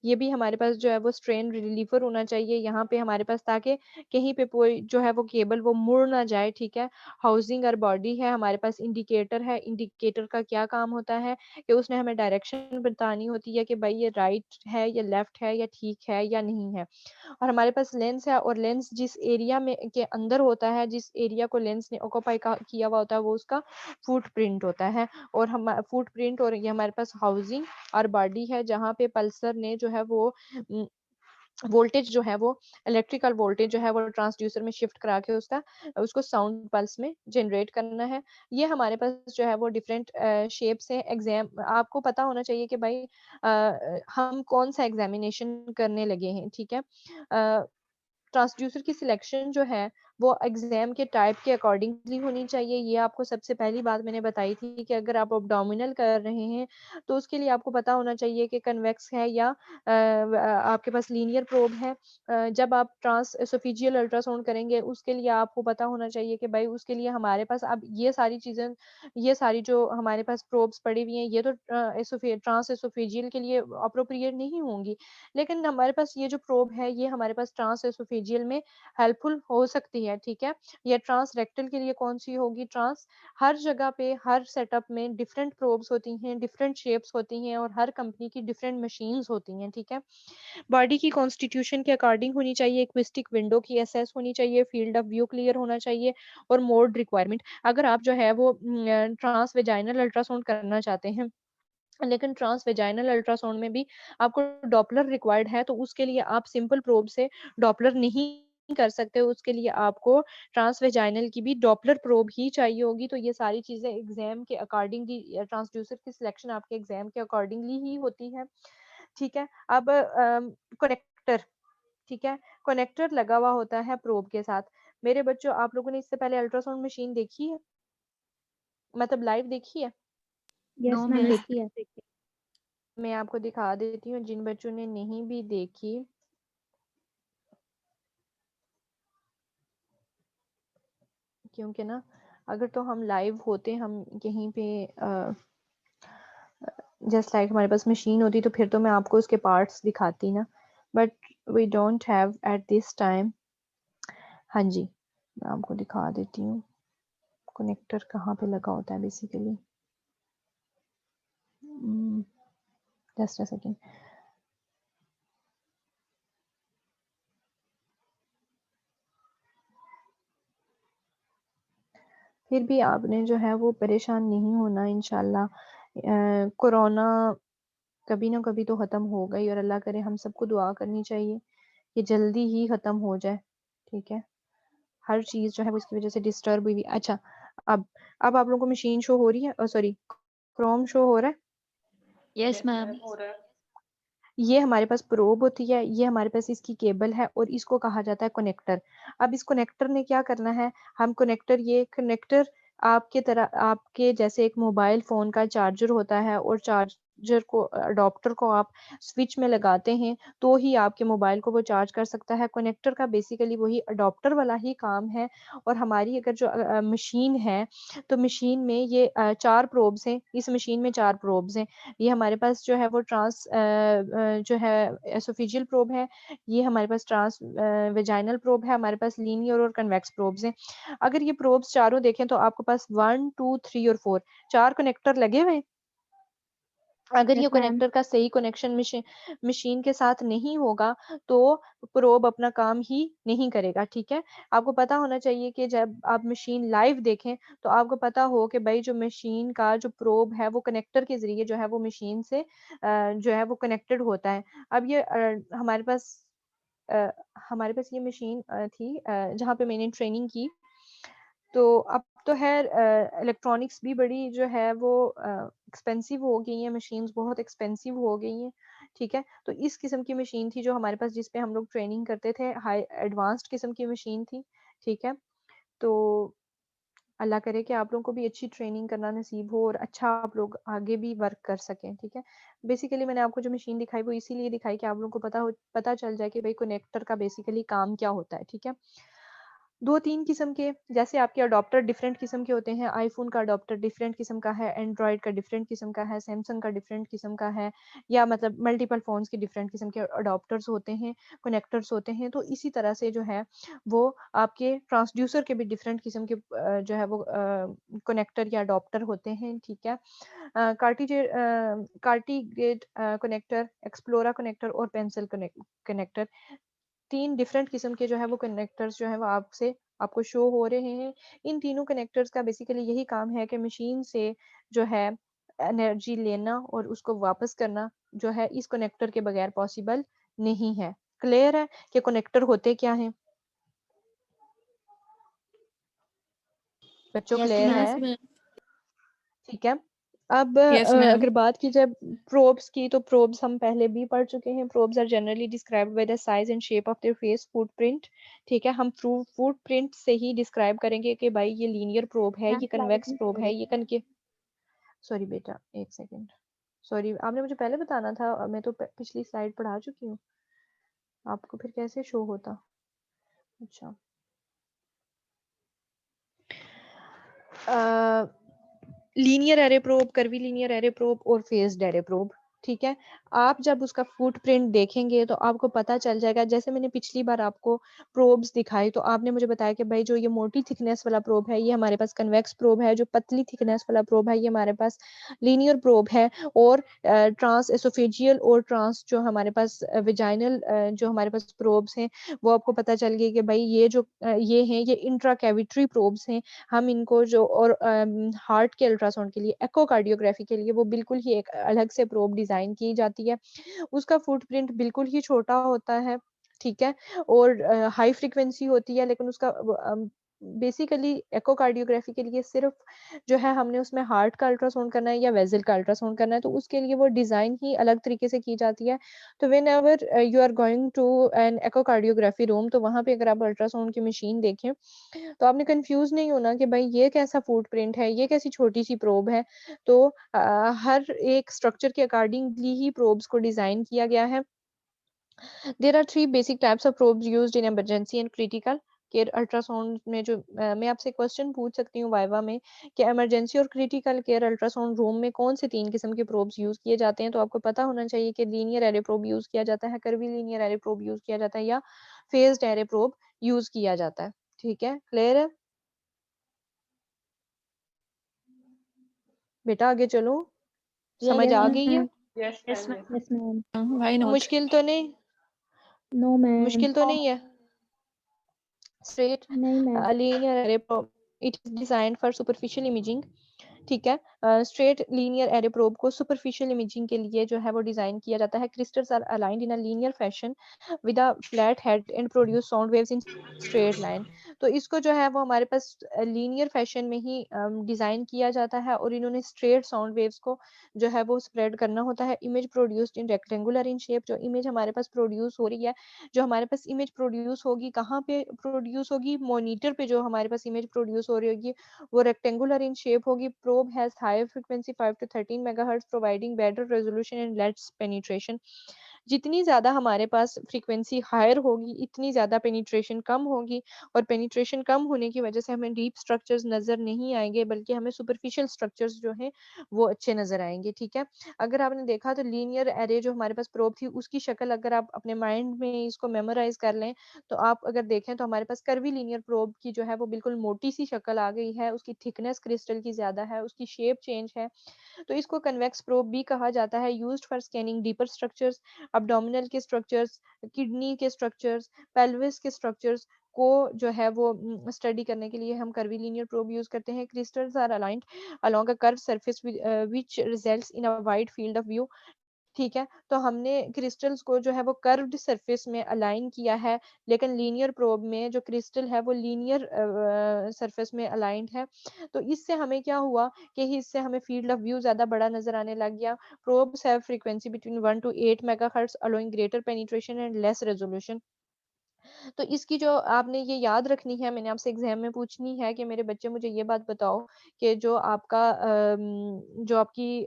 ये भी हमारे पास जो है वो स्ट्रेन रिलीफर होना चाहिए यहाँ पे हमारे पास, ताकि कहीं पे कोई जो है वो केबल वो मुड़ ना जाए, ठीक है। हाउसिंग और बॉडी है, हमारे पास इंडिकेटर है। इंडिकेटर का क्या काम होता है कि उसने हमें डायरेक्शन बतानी होती है कि भाई ये राइट है या लेफ्ट है या ठीक है या नहीं है। और हमारे पास लेंस है, और लेंस जिस एरिया में के अंदर होता है, जिस एरिया को लेंस ने ऑक्यूपाई किया हुआ होता है वो उसका फुटप्रिंट होता है। और हम फुटप्रिंट, और ये हमारे पास हाउसिंग और बॉडी है जहाँ पे पल्सर ने जो है वो वोल्टेज जो है वो इलेक्ट्रिकल वोल्टेज जो है वो ट्रांसड्यूसर में शिफ्ट करा के उसको साउंड पल्स में जनरेट करना है। ये हमारे पास जो है वो डिफरेंट शेप्स है। एग्जाम आपको पता होना चाहिए कि भाई हम कौन सा एग्जामिनेशन करने लगे हैं, ठीक है। ट्रांसड्यूसर की सिलेक्शन जो है वो एग्जाम के टाइप के अकॉर्डिंगली होनी चाहिए। ये आपको सबसे पहली बात मैंने बताई थी कि अगर आप अब्डोमिनल कर रहे हैं तो उसके लिए आपको पता होना चाहिए कि कन्वेक्स है या आपके पास लीनियर प्रोब है। जब आप ट्रांस एसोफेजियल अल्ट्रासाउंड करेंगे उसके लिए आपको पता होना चाहिए कि भाई उसके लिए हमारे पास अब ये सारी चीज़ें, ये सारी जो हमारे पास प्रोब्स पड़ी हुई हैं ये तो ट्रांस एसोफेजियल के लिए अप्रोप्रिएट नहीं होंगी, लेकिन हमारे पास ये जो प्रोब है ये हमारे पास ट्रांस एसोफेजियल में हेल्पफुल हो सकती है, ठीक है। या ट्रांस रेक्टल के लिए कौन सी होगी? ट्रांस, हर जगह पे हर सेटअप में डिफरेंट प्रोब्स होती हैं, डिफरेंट शेप्स होती हैं और हर कंपनी की डिफरेंट मशीन्स होती हैं, ठीक है। बॉडी की कॉन्स्टिट्यूशन के अकॉर्डिंग होनी चाहिए, एक्विस्टिक विंडो की एसएस होनी चाहिए, फील्ड ऑफ व्यू क्लियर होना चाहिए और मोड रिक्वायरमेंट। अगर आप जो है वो ट्रांस वेजाइनल अल्ट्रासाउंड करना चाहते हैं, लेकिन ट्रांस वेजाइनल अल्ट्रासाउंड में भी आपको डॉपलर रिक्वायर्ड है, तो उसके लिए आप सिंपल प्रोब से डॉपलर नहीं कर सकते, उसके लिए आपको ट्रांस वेजाइनल की भी डॉपलर प्रोब ही चाहिए होगी। तो ये सारी चीजें एग्जाम के अकॉर्डिंगली, ट्रांसड्यूसर की सिलेक्शन आपके एग्जाम के अकॉर्डिंगली ही होती है, ठीक है। अब कनेक्टर, ठीक है, कनेक्टर लगा हुआ होता है प्रोब के साथ। मेरे बच्चों, आप लोगों ने इससे पहले अल्ट्रासाउंड मशीन देखी है, मतलब लाइव देखी है? Yes no ma'am, ma'am. देखी है। मैं आपको दिखा देती हूँ, जिन बच्चों ने नहीं भी देखी, क्योंकि ना अगर तो हम लाइव होते, हम कहीं पे जस्ट लाइक हमारे पास मशीन होती, तो फिर तो मैं आपको उसके पार्ट्स दिखाती ना, but we don't have at this time. हाँ जी, मैं आपको दिखा देती हूँ कनेक्टर कहाँ पे लगा होता है बेसिकली। Just a second. फिर भी आपने जो है वो परेशान नहीं होना इंशाल्लाह। कोरोना कभी ना कभी तो ख़त्म होगा ही, और अल्लाह करे हम सबको दुआ करनी चाहिए कि जल्दी ही ख़त्म हो जाए, ठीक है। हर चीज़ जो है वो इसकी वजह से डिस्टर्ब हुई। अच्छा, अब अब आप लोगों को मशीन शो हो रही है, सॉरी क्रोम शो हो रहा है। Yes ma'am. ये हमारे पास प्रोब होती है, ये हमारे पास इसकी केबल है और इसको कहा जाता है कनेक्टर। अब इस कनेक्टर ने क्या करना है, हम कनेक्टर, ये कनेक्टर आपके तरह, आपके जैसे एक मोबाइल फोन का चार्जर होता है, और चार्जर को, अडॉप्टर को आप स्विच में लगाते हैं तो ही आपके मोबाइल को वो चार्ज कर सकता है। कनेक्टर का बेसिकली वही अडॉप्टर वाला ही काम है। और हमारी अगर जो मशीन है, तो मशीन में ये 4 प्रोब्स हैं, इस मशीन में 4 प्रोब्स हैं। ये हमारे पास जो है वो जो है एसोफिजियल प्रोब है, ये हमारे पास ट्रांस वेजाइनल प्रोब है, हमारे पास लीनियर और कन्वेक्स प्रोब्स हैं। अगर ये प्रोब्स चारों देखें तो आपके पास 1 2 3 और 4 4 कनेक्टर लगे हुए हैं। अगर ये यस मैम। कनेक्टर का सही कनेक्शन मशीन के साथ नहीं होगा, तो प्रोब अपना काम ही नहीं करेगा, ठीक है। आपको पता होना चाहिए कि जब आप मशीन लाइव देखें, तो आपको पता हो कि भाई जो मशीन का जो प्रोब है वो कनेक्टर के जरिए जो है वो मशीन से जो है वो कनेक्टेड होता है। अब ये अ, हमारे पास ये मशीन थी जहाँ पे मैंने ट्रेनिंग की। तो अब तो है इलेक्ट्रॉनिक्स भी बड़ी जो है वो एक्सपेंसिव हो गई हैं, मशीन्स बहुत एक्सपेंसिव हो गई हैं, ठीक है। तो इस किस्म की मशीन थी जो हमारे पास, जिस पे हम लोग ट्रेनिंग करते थे, हाई एडवांस्ड किस्म की मशीन थी, ठीक है। तो अल्लाह करे कि आप लोगों को भी अच्छी ट्रेनिंग करना नसीब हो और अच्छा आप लोग आगे भी वर्क कर सकें, ठीक है। बेसिकली मैंने आपको जो मशीन दिखाई वो इसीलिए दिखाई कि आप लोगों को पता चल जाए कि भाई कनेक्टर का बेसिकली काम क्या होता है, ठीक है। 2-3 किस्म के, जैसे आपके अडॉप्टर डिफरेंट किस्म के होते हैं। आईफ़ोन का अडॉप्टर डिफरेंट किस्म का है, एंड्रॉयड का डिफरेंट किस्म का है, सैमसंग का डिफरेंट किस्म का है, या मतलब मल्टीपल फ़ोन्स के डिफरेंट किस्म के अडॉप्टर्स होते हैं, कनेक्टर्स होते हैं। तो इसी तरह से जो है वो आपके ट्रांसड्यूसर के भी डिफरेंट किस्म के जो है वो कनेक्टर या अडॉप्टर होते हैं, ठीक है। कार्टिग्रेड कनेक्टर, एक्सप्लोरा कनेक्टर और पेंसिल कनेक्टर, 3 डिफरेंट किस्म के जो है वो कनेक्टर्स जो है वो आपको शो हो रहे हैं। इन तीनों कनेक्टर्स का बेसिकली यही काम है कि मशीन से जो है एनर्जी लेना और उसको वापस करना जो है इस कनेक्टर के बगैर पॉसिबल नहीं है। क्लियर है कि कनेक्टर होते क्या हैं? बच्चों यस क्लियर मैम। है? ठीक है। अब यस मैम। अगर बात की जाए प्रोब्स की, तो प्रोब्स हम पहले भी पढ़ चुके हैं। Probes are generally described by the size and shape of their face footprint, ठीक है। हम थ्रू फुटप्रिंट से ही डिस्क्राइब करेंगे कि भाई ये लीनियर प्रोब है, मैम ये स्लाइड कन्वेक्स में प्रोब show है, हो ये रहा है। कनके। सॉरी बेटा, एक सेकेंड। सॉरी, आपने मुझे पहले बताना था, मैं तो पिछली स्लाइड पढ़ा चुकी हूँ, आपको फिर कैसे शो होता? अच्छा, linear array probe, curvy linear array probe और फेस्ड एरे प्रोब, ठीक है? आप जब उसका फुटप्रिंट देखेंगे तो आपको पता चल जाएगा, जैसे मैंने पिछली बार आपको प्रोब्स दिखाई तो आपने मुझे बताया कि भाई जो ये मोटी थिकनेस वाला प्रोब है, ये हमारे पास कन्वेक्स प्रोब है, जो पतली थिकनेस वाला प्रोब है, ये हमारे पास लीनियर प्रोब है और ट्रांस एसोफेजियल और ट्रांस जो हमारे पास वेजाइनल जो हमारे पास प्रोब्स हैं, वो आपको पता चल गई कि भाई ये जो ये हैं, ये इंट्रा कैविटरी प्रोब्स हैं। हम इनको जो और हार्ट के अल्ट्रासाउंड के लिए, एकोकार्डियोग्राफी के लिए वो बिल्कुल ही एक अलग से प्रोब डिज़ाइन की जाती है। उसका फुटप्रिंट बिल्कुल ही छोटा होता है, ठीक है? और हाई फ्रीक्वेंसी होती है लेकिन उसका बेसिकली एकोकार्डियोग्राफी के लिए सिर्फ़ जो है हमने उसमें हार्ट का अल्ट्रासाउंड करना है या वेसल का अल्ट्रासाउंड करना है, तो उसके लिए वो डिज़ाइन ही अलग तरीके से की जाती है। तो whenever you are going to an echocardiography room, तो वहाँ पे अगर आप अल्ट्रासाउंड की मशीन देखें, तो आपने कन्फ्यूज़ नहीं होना कि भाई ये कैसा फुटप्रिंट है, ये कैसी छोटी-सी प्रोब है। तो हर एक स्ट्रक्चर के अकॉर्डिंगली ही प्रोब्स को डिज़ाइन किया गया है। There are three basic types of probes used in emergency and critical care ultrasound में जो मैं आपसे क्वेश्चन पूछ सकती हूँ वाइवा में कि इमरजेंसी और क्रिटिकल केयर अल्ट्रासाउंड रूम में कौन से 3 किस्म के प्रोब्स यूज़ किए जाते हैं? तो आपको पता होना चाहिए कि लीनियर एरे प्रोब यूज़ किया जाता है, कर्वीलिनियर एरे प्रोब यूज़ किया जाता है या फेज्ड एरे प्रोब यूज़ किया जाता है। ठीक है? क्लियर है? बेटा आगे चलो, समझ यस आ मैम। गई है? Yes ma'am. Yes ma'am. Why not? मुश्किल तो नहीं नो मैम। मुश्किल तो नहीं है? Straight नहीं ma'am. linear array probe. It is designed for superficial imaging. ठीक है, स्ट्रेट लीनियर एरे प्रोब को सुपरफिशियल इमेजिंग के लिए जो है वो डिजाइन किया जाता है। Crystals are aligned in a linear fashion with a flat head and produce sound waves in straight line. तो इसको जो है वो हमारे पास लीनियर फैशन में ही डिजाइन किया जाता है और इन्होंने स्ट्रेट साउंड वेव्स को जो है वो स्प्रेड करना होता है। Image produced in rectangular in shape, जो इमेज हमारे पास प्रोड्यूस हो रही है, जो हमारे पास इमेज प्रोड्यूस होगी, कहाँ पे प्रोड्यूस होगी? मॉनिटर पे जो हमारे पास इमेज प्रोड्यूस हो रही होगी वो रेक्टेंगुलर इन शेप होगी। Probe has higher frequency 5 to 13 megahertz, providing better resolution and less penetration. जितनी ज़्यादा हमारे पास फ्रीक्वेंसी हायर होगी, इतनी ज़्यादा पेनिट्रेशन कम होगी और पेनिट्रेशन कम होने की वजह से हमें डीप स्ट्रक्चर्स नज़र नहीं आएँगे, बल्कि हमें सुपरफिशियल स्ट्रक्चर्स जो हैं, वो अच्छे नज़र आएँगे, ठीक है? अगर आपने देखा तो लीनियर एरे जो हमारे पास प्रोब थी, उसकी शक्ल अगर आप अपने माइंड में इसको मेमोराइज़ कर लें, तो आप अगर देखें तो हमारे पास कर्वीलिनियर प्रोब की जो है वो बिल्कुल मोटी-सी शक्ल आ गई है, उसकी थिकनेस क्रिस्टल की ज़्यादा है, उसकी शेप चेंज है। तो इसको कन्वेक्स प्रोब भी कहा जाता है, used for scanning deeper structures, abdominal के स्ट्रक्चर्स, किडनी के स्ट्रक्चर्स, पेल्विस के स्ट्रक्चर्स को जो है वो स्टडी करने के लिए हम कर्वीलिनियर प्रोब यूज़ करते हैं। Crystals are aligned along a curve surface which results in a wide field of view. ठीक है, तो हमने क्रिस्टल्स को जो है वो कर्व्ड सरफेस में अलाइन किया है, लेकिन लीनियर प्रोब में जो क्रिस्टल है वो लीनियर सरफेस में अलाइन्ड है। तो इससे हमें क्या हुआ कि इससे हमें फील्ड ऑफ व्यू ज़्यादा बड़ा नज़र आने लग गया। Probes have frequency between 1 to 8 megahertz allowing greater penetration and less resolution. तो इसकी जो आपने ये याद रखनी है, मैंने आपसे एग्ज़ाम में पूछनी है कि मेरे बच्चे मुझे ये बात बताओ कि जो आपका जो आपकी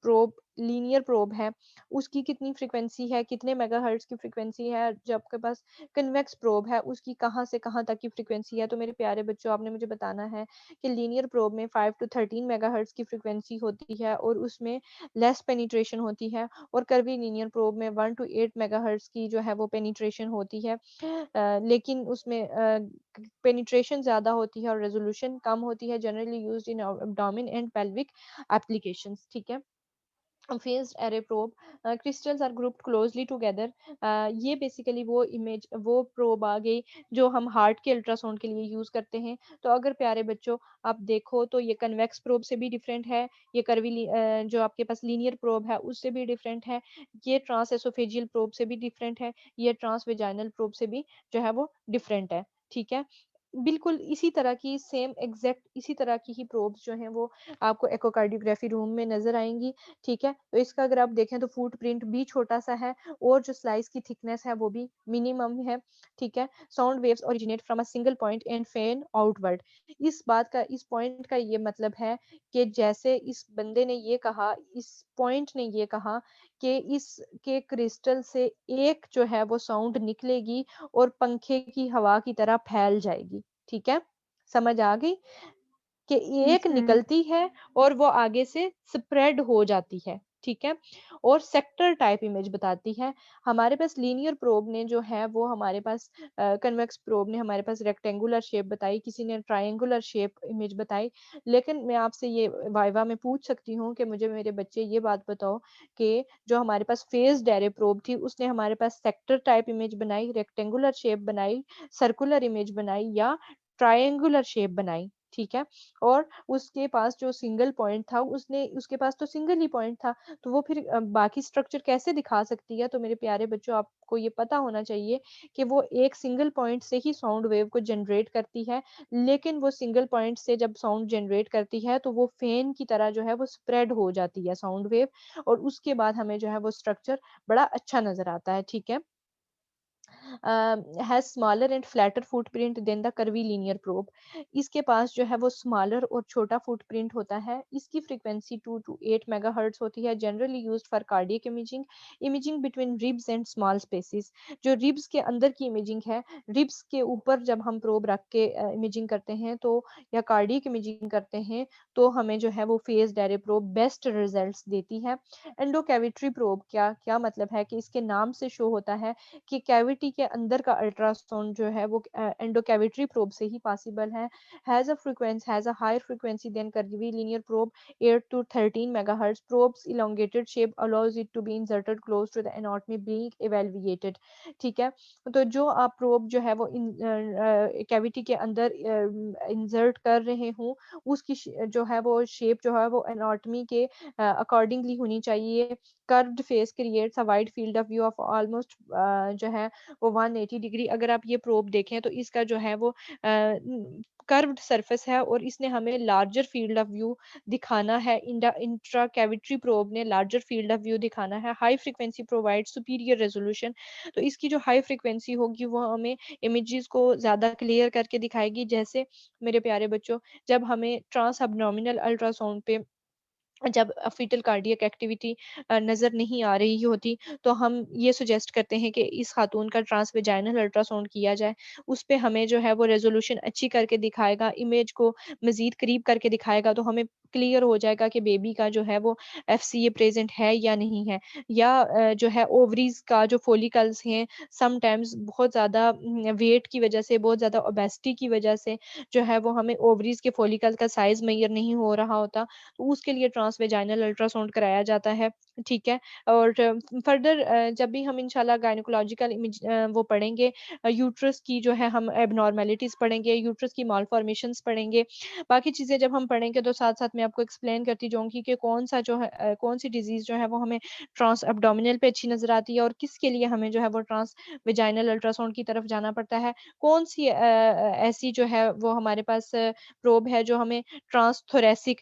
प्रोब लीनियर प्रोब है, उसकी कितनी फ्रीक्वेंसी है, कितने मेगाहर्ट्ज़ की फ्रीक्वेंसी है? जो आपके पास कन्वेक्स प्रोब है, उसकी कहाँ से कहाँ तक की फ्रीक्वेंसी है? तो मेरे प्यारे बच्चों, आपने मुझे बताना है कि लीनियर प्रोब में 5 टू 13 मेगाहर्ट्ज़ की फ्रीक्वेंसी होती है और उसमें लेस पेनिट्रेशन होती है और कर्वीलिनियर प्रोब में 1 टू 8 मेगाहर्ट्ज़ की जो है वो पेनिट्रेशन होती है। लेकिन उसमें पेनिट्रेशन ज़्यादा होती है और रेज़ोल्यूशन कम होती है, generally used in abdomen and pelvic applications, ठीक है? Phased array probe, crystals are grouped closely together. ये बेसिकली वो इमेज वो प्रोब आ गई जो हम हार्ट के अल्ट्रासाउंड के लिए यूज़ करते हैं। तो अगर प्यारे बच्चों आप देखो तो ये कन्वेक्स प्रोब से भी डिफरेंट है, ये जो आपके पास लीनियर प्रोब है उससे भी डिफरेंट है, ये ट्रांस एसोफेजियल प्रोब से भी डिफरेंट है, ये ट्रांस वेजाइनल प्रोब से भी जो है वो डिफरेंट है, ठीक है? बिल्कुल इसी तरह की सेम एग्ज़ैक्ट इसी तरह की ही प्रोब्स जो हैं वो आपको एकोकार्डियोग्राफी रूम में नज़र आएँगी, ठीक है? तो इसका अगर आप देखें तो फुटप्रिंट भी छोटा-सा है और जो स्लाइस की थिकनेस है वो भी मिनिमम है, ठीक है? Sound waves originate from a single point and fan outward. इस पॉइंट का ये मतलब है कि जैसे इस बंदे ने ये कहा, इस पॉइंट ने ये कहा कि इसके क्रिस्टल से एक जो है वो साउंड निकलेगी और पंखे की हवा की तरह फैल जाएगी, ठीक है? समझ आ गई? कि एक यस मैम। निकलती है और वो आगे से स्प्रेड हो जाती है, ठीक ठीक है। और सेक्टर टाइप इमेज बताती है। हमारे पास लीनियर प्रोब ने जो है वो हमारे पास कन्वेक्स प्रोब ने हमारे पास रेक्टेंगुलर शेप बताई, किसी ने ट्रायंगुलर शेप इमेज बताई। लेकिन मैं आपसे ये वाइवा में पूछ सकती हूँ कि मुझे मेरे बच्चे ये बात बताओ कि जो हमारे पास फेज्ड एरे प्रोब थी उसने हमारे पास सेक्टर टाइप इमेज बनाई, रेक्टेंगुलर शेप बनाई, सर्कुलर इमेज बनाई या ट्रायंगुलर शेप बनाई, ठीक है। और उसके पास जो सिंगल पॉइंट था उसने उसके पास तो सिंगल ही पॉइंट था, तो वो फिर बाकी स्ट्रक्चर कैसे दिखा सकती है? तो मेरे प्यारे बच्चों आपको ये पता होना चाहिए कि वो एक सिंगल पॉइंट से ही साउंड वेव को जनरेट करती है, लेकिन वो सिंगल पॉइंट से जब साउंड जनरेट करती है तो वो फैन की तरह जो है वो स्प्रेड हो जाती है साउंड वेव, और उसके बाद हमें जो है वो स्ट्रक्चर बड़ा अच्छा नज़र आता है, ठीक है। Has smaller and flatter footprint than the curvilinear probe. इसके पास जो है वो स्मॉलर और छोटा फुटप्रिंट होता है। इसकी फ्रीक्वेंसी 2 टू 8 मेगाहर्ट्ज़ होती है, generally used for cardiac imaging, imaging between ribs and small spaces. जो रिब्स के अंदर की इमेजिंग है, रिब्स के ऊपर जब हम प्रोब रख के इमेजिंग करते हैं तो या कार्डियक इमेजिंग करते हैं तो हमें जो है वो phased array probe best results देती है। एंडोकैविटरी प्रोब क्या क्या मतलब है कि इसके नाम से शो होता है कि कैविटी के अंदर का अल्ट्रासाउंड जो है वो एंडोकैविटरी प्रोब से ही पॉसिबल है। Has a higher frequency than curvilinear probe 8 to 13 megahertz. Probe's elongated shape allows it to be inserted close to the anatomy being evaluated. ठीक है। तो जो आप प्रोब जो है वो कैविटी के अंदर इंसर्ट कर रहे हो उसकी जो है वो शेप जो है वो एनाटॉमी के अकॉर्डिंगली होनी चाहिए। Curved face creates a wide field of view of almost जो है वो 180 डिग्री। अगर आप ये प्रोब देखें तो इसका जो है वो कर्व्ड सरफेस है और इसने हमें लार्जर फील्ड ऑफ व्यू दिखाना है। इंट्रा कैविटरी प्रोब ने लार्जर फील्ड ऑफ व्यू दिखाना है। High frequency provide superior resolution. तो इसकी जो हाई फ्रीक्वेंसी होगी वो हमें इमेजेस को ज़्यादा क्लियर करके दिखाएगी। जैसे मेरे प्यारे बच्चों, जब हमें ट्रांस एब्डोमिनल अल्ट्रासाउंड पे जब फीटल कार्डियक एक्टिविटी नज़र नहीं आ रही होती, तो हम ये सजेस्ट करते हैं कि इस खातून का ट्रांसवेजाइनल अल्ट्रासाउंड किया जाए। उस पे हमें जो है वो रेज़ोल्यूशन अच्छी करके दिखाएगा, इमेज को मज़ीद करीब करके दिखाएगा, तो हमें क्लियर हो जाएगा कि बेबी का जो है वो एफसीए प्रेज़ेंट है या नहीं है। या जो है ओवरीज़ का जो फॉलिकल्स हैं, समटाइम्स बहुत ज़्यादा वेट की वज़ह से, बहुत ज़्यादा ओबेसिटी की वज़ह से जो है वो हमें ओवरीज़ के फॉलिकल का साइज़ मेजर नहीं हो रहा होता, तो उसके लिए ट्रांसवेजाइनल अल्ट्रासाउंड कराया जाता है, ठीक है? और फर्दर जब भी हम इंशाल्लाह गायनेकोलॉजिकल वो पढ़ेंगे, यूट्रस की जो है हम एब्नॉर्मैलिटीज़ पढ़ेंगे, यूट्रस की मालफॉर्मेशंस पढ़ेंगे। बाकी चीज़ें जब हम पढ़ेंगे तो साथ-साथ मैं आपको एक्सप्लेन करती जाऊँगी कि कौन-सा जो है कौन-सी डिज़ीज़ जो है वो हमें ट्रांस एब्डोमिनल पे अच्छी नज़र आती है और किसके लिए हमें जो है वो ट्रांसवेजाइनल अल्ट्रासाउंड की तरफ जाना पड़ता है। कौन-सी ऐसी जो है वो हमारे पास प्रोब है जो हमें ट्रांसथोरेसिक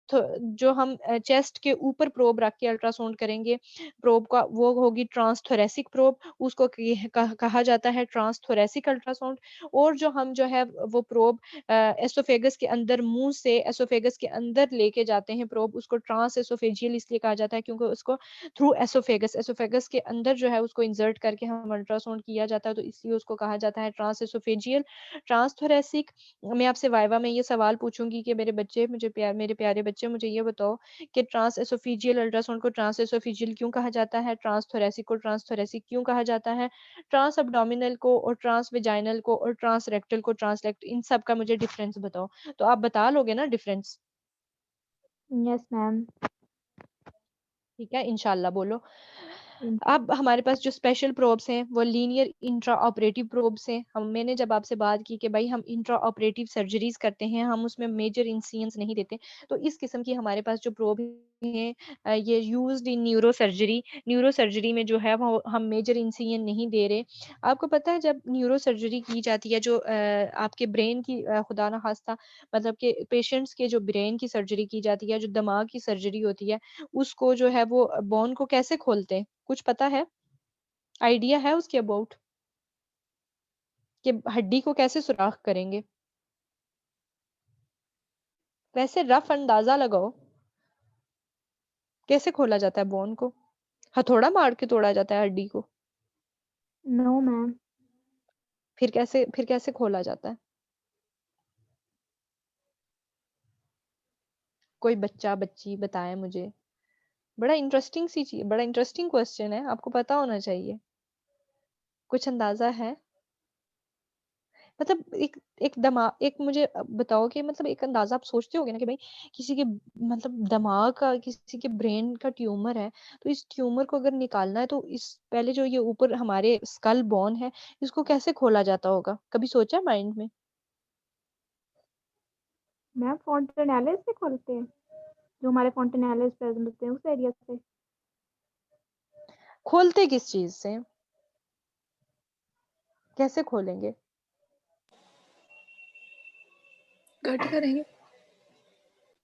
जो हम चेस्ट के ऊपर प्रोब रख के अल्ट्रासाउंड करेंगे, प्रोब का वो होगी ट्रांसथोरेसिक प्रोब, उसको कहा जाता है ट्रांसथोरेसिक अल्ट्रासाउंड। और जो हम जो है वो प्रोब एसोफेगस के अंदर मुँह से एसोफेगस के अंदर लेके जाते हैं प्रोब, उसको ट्रांस एसोफेजियल इसलिए कहा जाता है क्योंकि उसको थ्रू एसोफेगस के अंदर जो है उसको इंसर्ट करके हम अल्ट्रासाउंड किया जाता है, तो इसलिए उसको कहा जाता है ट्रांस एसोफेजियल। ट्रांसथोरेसिक, मैं आपसे वाइवा में ये सवाल पूछूँगी कि मेरे प्यारे बच्चे मुझे ये बताओ कि ट्रांस एसोफेजियल अल्ट्रासाउंड को ट्रांस एसोफेजियल क्यों कहा जाता है? ट्रांसथोरेसिक को ट्रांसथोरेसिक क्यों कहा जाता है? ट्रांस एब्डोमिनल को और ट्रांस वेजाइनल को और ट्रांस रेक्टल को ट्रांसलेक्ट, इन सब का मुझे डिफरेंस बताओ। तो आप बता लोगे ना डिफरेंस? Yes ma'am. ठीक है, इंशाल्लाह बोलो। इंशाल्लाह। अब हमारे पास जो स्पेशल प्रोब्स हैं वो लीनियर इंट्रा ऑपरेटिव प्रोब्स हैं। मैंने जब आपसे बात की कि भाई हम इंट्रा ऑपरेटिव सर्जरीज करते हैं, हम उसमें मेजर इंसिजन्स नहीं देते, तो इस किस्म की हमारे पास जो प्रोब हैं ये used in neuro surgery. Neuro surgery में जो है वो हम मेजर इंसिजन नहीं दे रहे। आपको पता है जब न्यूरो सर्जरी की जाती है, जो आपके ब्रेन की खुदा ना खास्ता मतलब कि पेशेंट्स के जो ब्रेन की सर्जरी की जाती है, जो दिमाग की सर्जरी होती है, उसको जो है वो बोन को कैसे खोलते हैं? कुछ पता है? आइडिया है उसके अबाउट कि हड्डी को कैसे सुराख करेंगे? वैसे रफ अंदाज़ा लगाओ, कैसे खोला जाता है बोन को? हथौड़ा मार के तोड़ा जाता है हड्डी को? No ma'am. फिर कैसे खोला जाता है? कोई बच्चा, बच्ची बताएँ मुझे। बड़ा इंटरेस्टिंग क्वेश्चन है, आपको पता होना चाहिए। कुछ अंदाजा है? मतलब एक मुझे बताओ कि मतलब एक अंदाजा आप सोचते होगे ना कि भाई किसी के मतलब दिमाग का, किसी के ब्रेन का ट्यूमर है, तो इस ट्यूमर को अगर निकालना है तो इस पहले जो ये ऊपर हमारे स्कल बोन है, इसको कैसे खोला जाता होगा? कभी सोचा माइंड में? मैम फॉन्टेनेलेस से खोलते हैं, जो हमारे फॉन्टेनेलेस प्रेजेंट होते हैं उस एरिया से। खोलते किस चीज से? कैसे खोलेंगे? कट करेंगे,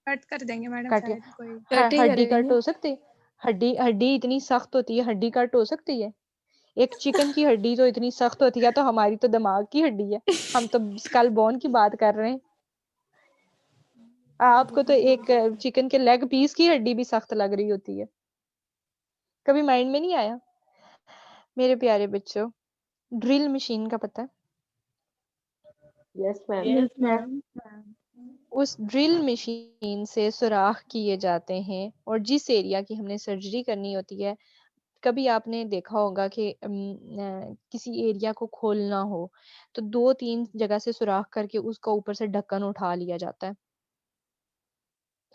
कट कर देंगे मैडम, कट शायद कोई कट ही हड्डी कट करेंगे। हो सकती है? हड्डी इतनी सख्त होती है, हड्डी कट हो सकती है? एक चिकन की हड्डी तो इतनी सख्त होती है, तो हमारी तो दिमाग की हड्डी है, हम तो स्कल बोन की बात कर रहे हैं। आपको तो एक चिकन के लेग पीस की हड्डी भी सख्त लग रही होती है। कभी माइंड में नहीं आया? मेरे प्यारे बच्चों, ड्रिल मशीन का पता है? Yes ma'am. Yes ma'am. उस ड्रिल मशीन से सुराख किए जाते हैं, और जिस एरिया की हमने सर्जरी करनी होती है, कभी आपने देखा होगा कि किसी एरिया को खोलना हो तो 2-3 जगह से सुराख करके उसका ऊपर से ढक्कन उठा लिया जाता है।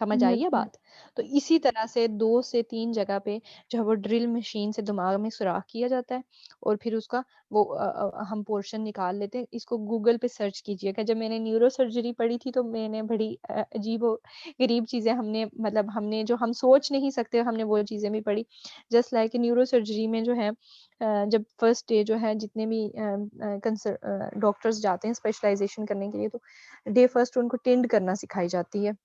समझ आई यस है मैम। बात? तो इसी तरह से 2 से 3 जगह पे जो है वो ड्रिल मशीन से दिमाग में सुराख किया जाता है, और फिर उसका वो हम पोर्शन निकाल लेते हैं। इसको गूगल पे सर्च कीजिएगा। जब मैंने न्यूरो सर्जरी पढ़ी थी तो मैंने बड़ी अजीब-ओ-गरीब चीज़ें हमने जो हम सोच नहीं सकते, हमने वो चीज़ें भी पढ़ी। जस्ट लाइक न्यूरो सर्जरी में जो है जब फर्स्ट डे जो है जितने भी डॉक्टर्स जाते हैं स्पेशलाइज़ेशन करने के लिए, तो डे फर्स्ट उनको टेंड करना सिखाई जाती है।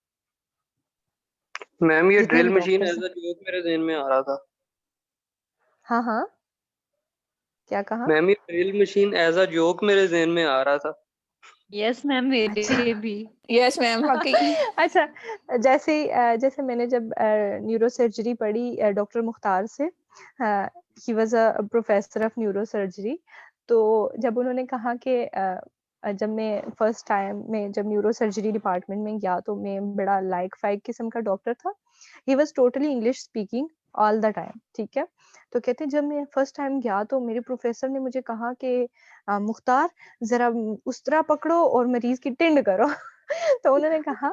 मैम ये जितने ड्रिल भी मशीन डॉक्टर्स एज हैं। अ जोक मेरे ज़हन में आ रहा था। हाँ। क्या कहा? मैम ये drill machine as a joke मेरे ज़हन में आ रहा था। यस मैम, अच्छा। मेरे भी। यस मैम वाकई। अच्छा, जैसे मैंने जब न्यूरो सर्जरी पढ़ी डॉक्टर मुख्तार से, he was a professor of neuro surgery, तो जब उन्होंने कहा कि जब मैं फर्स्ट टाइम में जब न्यूरो सर्जरी डिपार्टमेंट में गया तो मैं बड़ा लाइक फाइक किस्म का डॉक्टर था। He was totally English speaking all the time, ठीक है? तो कहते जब मैं फर्स्ट टाइम गया तो मेरे प्रोफेसर ने मुझे कहा कि मुख्तार ज़रा उस्तरा पकड़ो और मरीज़ की टिंड करो। तो उन्होंने कहा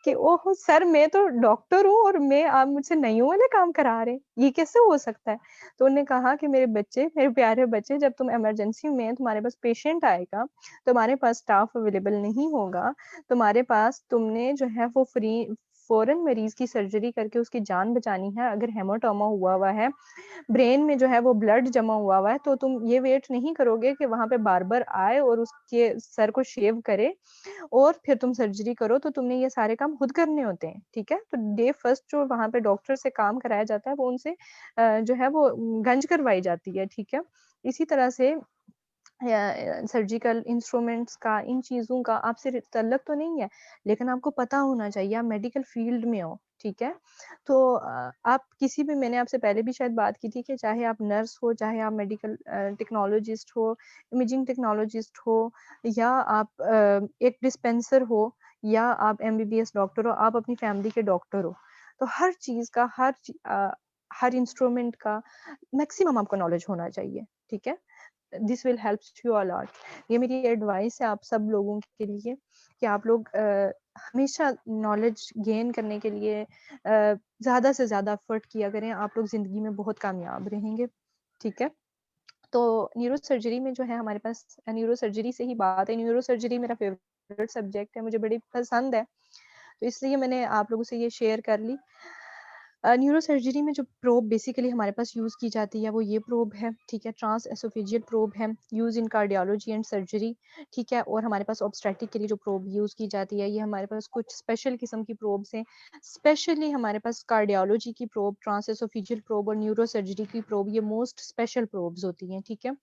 कि ओह सर, मैं तो डॉक्टर हूँ और आप मुझसे नइयों वाले काम करा रहे हैं, ये कैसे हो सकता है? तो उन्होंने कहा कि मेरे प्यारे बच्चे, जब तुम इमरजेंसी में तुम्हारे पास पेशेंट आएगा, तुम्हारे पास स्टाफ अवेलेबल नहीं होगा, तुम्हारे पास तुमने जो है वो फ़ौरन मरीज़ की सर्जरी करके उसकी जान बचानी है। अगर हेमाटोमा हुआ है, ब्रेन में जो है वो ब्लड जमा हुआ है, तो तुम ये वेट नहीं करोगे कि वहाँ पे बार्बर आए और उसके सर को शेव करे और फिर तुम सर्जरी करो, तो तुमने ये सारे काम खुद करने होते हैं, ठीक है? तो डे फर्स्ट जो वहाँ पे डॉक्टर से काम कराया जाता है, वो उनसे जो है वो गंज करवाई जाती है, ठीक है? इसी तरह से सर्जिकल इंस्ट्रूमेंट्स का, इन चीज़ों का आपसे तल्लक तो नहीं है, लेकिन आपको पता होना चाहिए, आप मेडिकल फील्ड में हो, ठीक है? तो आप किसी भी, मैंने आपसे पहले भी शायद बात की थी कि चाहे आप नर्स हो, चाहे आप मेडिकल टेक्नोलॉजिस्ट हो, इमेजिंग टेक्नोलॉजिस्ट हो, या आप एक डिस्पेंसर हो, या आप एमबीबीएस डॉक्टर हो, आप अपनी फैमिली के डॉक्टर हो। तो हर चीज़ का, हर इंस्ट्रूमेंट का मैक्सिमम आपको नॉलेज होना चाहिए, ठीक है? This will helps you a lot. ये मेरी एडवाइस है आप सब लोगों के लिए कि आप लोग हमेशा नॉलेज गेन करने के लिए ज़्यादा से ज़्यादा एफर्ट किया करें, आप लोग ज़िंदगी में बहुत कामयाब रहेंगे, ठीक है? तो न्यूरो सर्जरी में जो है हमारे पास, न्यूरो सर्जरी से ही बात है, न्यूरो सर्जरी मेरा फेवरेट सब्जेक्ट है, मुझे बड़ी पसंद है, तो इसलिए मैंने आप लोगों से ये शेयर कर ली। न्यूरो सर्जरी में जो प्रोब बेसिकली हमारे पास यूज़ की जाती है वो ये प्रोब है, ठीक है? ट्रांस एसोफेजियल प्रोब है, use in cardiology and surgery, ठीक है? और हमारे पास ऑब्स्टेट्रिक के लिए जो प्रोब यूज़ की जाती है, ये हमारे पास कुछ स्पेशल किस्म की प्रोब्स हैं। स्पेशली हमारे पास कार्डियोलॉजी की प्रोब, ट्रांस एसोफेजियल प्रोब और न्यूरो सर्जरी की प्रोब, ये मोस्ट स्पेशल प्रोब्स होती हैं, ठीक है?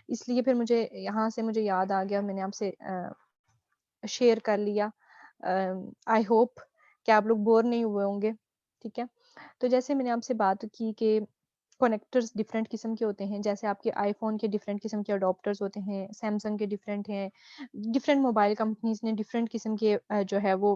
इसलिए फिर मुझे यहाँ से मुझे याद आ गया, मैंने आपसे शेयर कर लिया। आई होप कि आप लोग बोर नहीं हुए होंगे, ठीक है? तो जैसे मैंने आपसे बात की कि कनेक्टर्स डिफरेंट किस्म के होते हैं, जैसे आपके आईफ़ोन के डिफरेंट किस्म के अडॉप्टर्स होते हैं, सैमसंग के डिफरेंट हैं, डिफरेंट मोबाइल कंपनीज़ ने डिफरेंट किस्म के जो है वो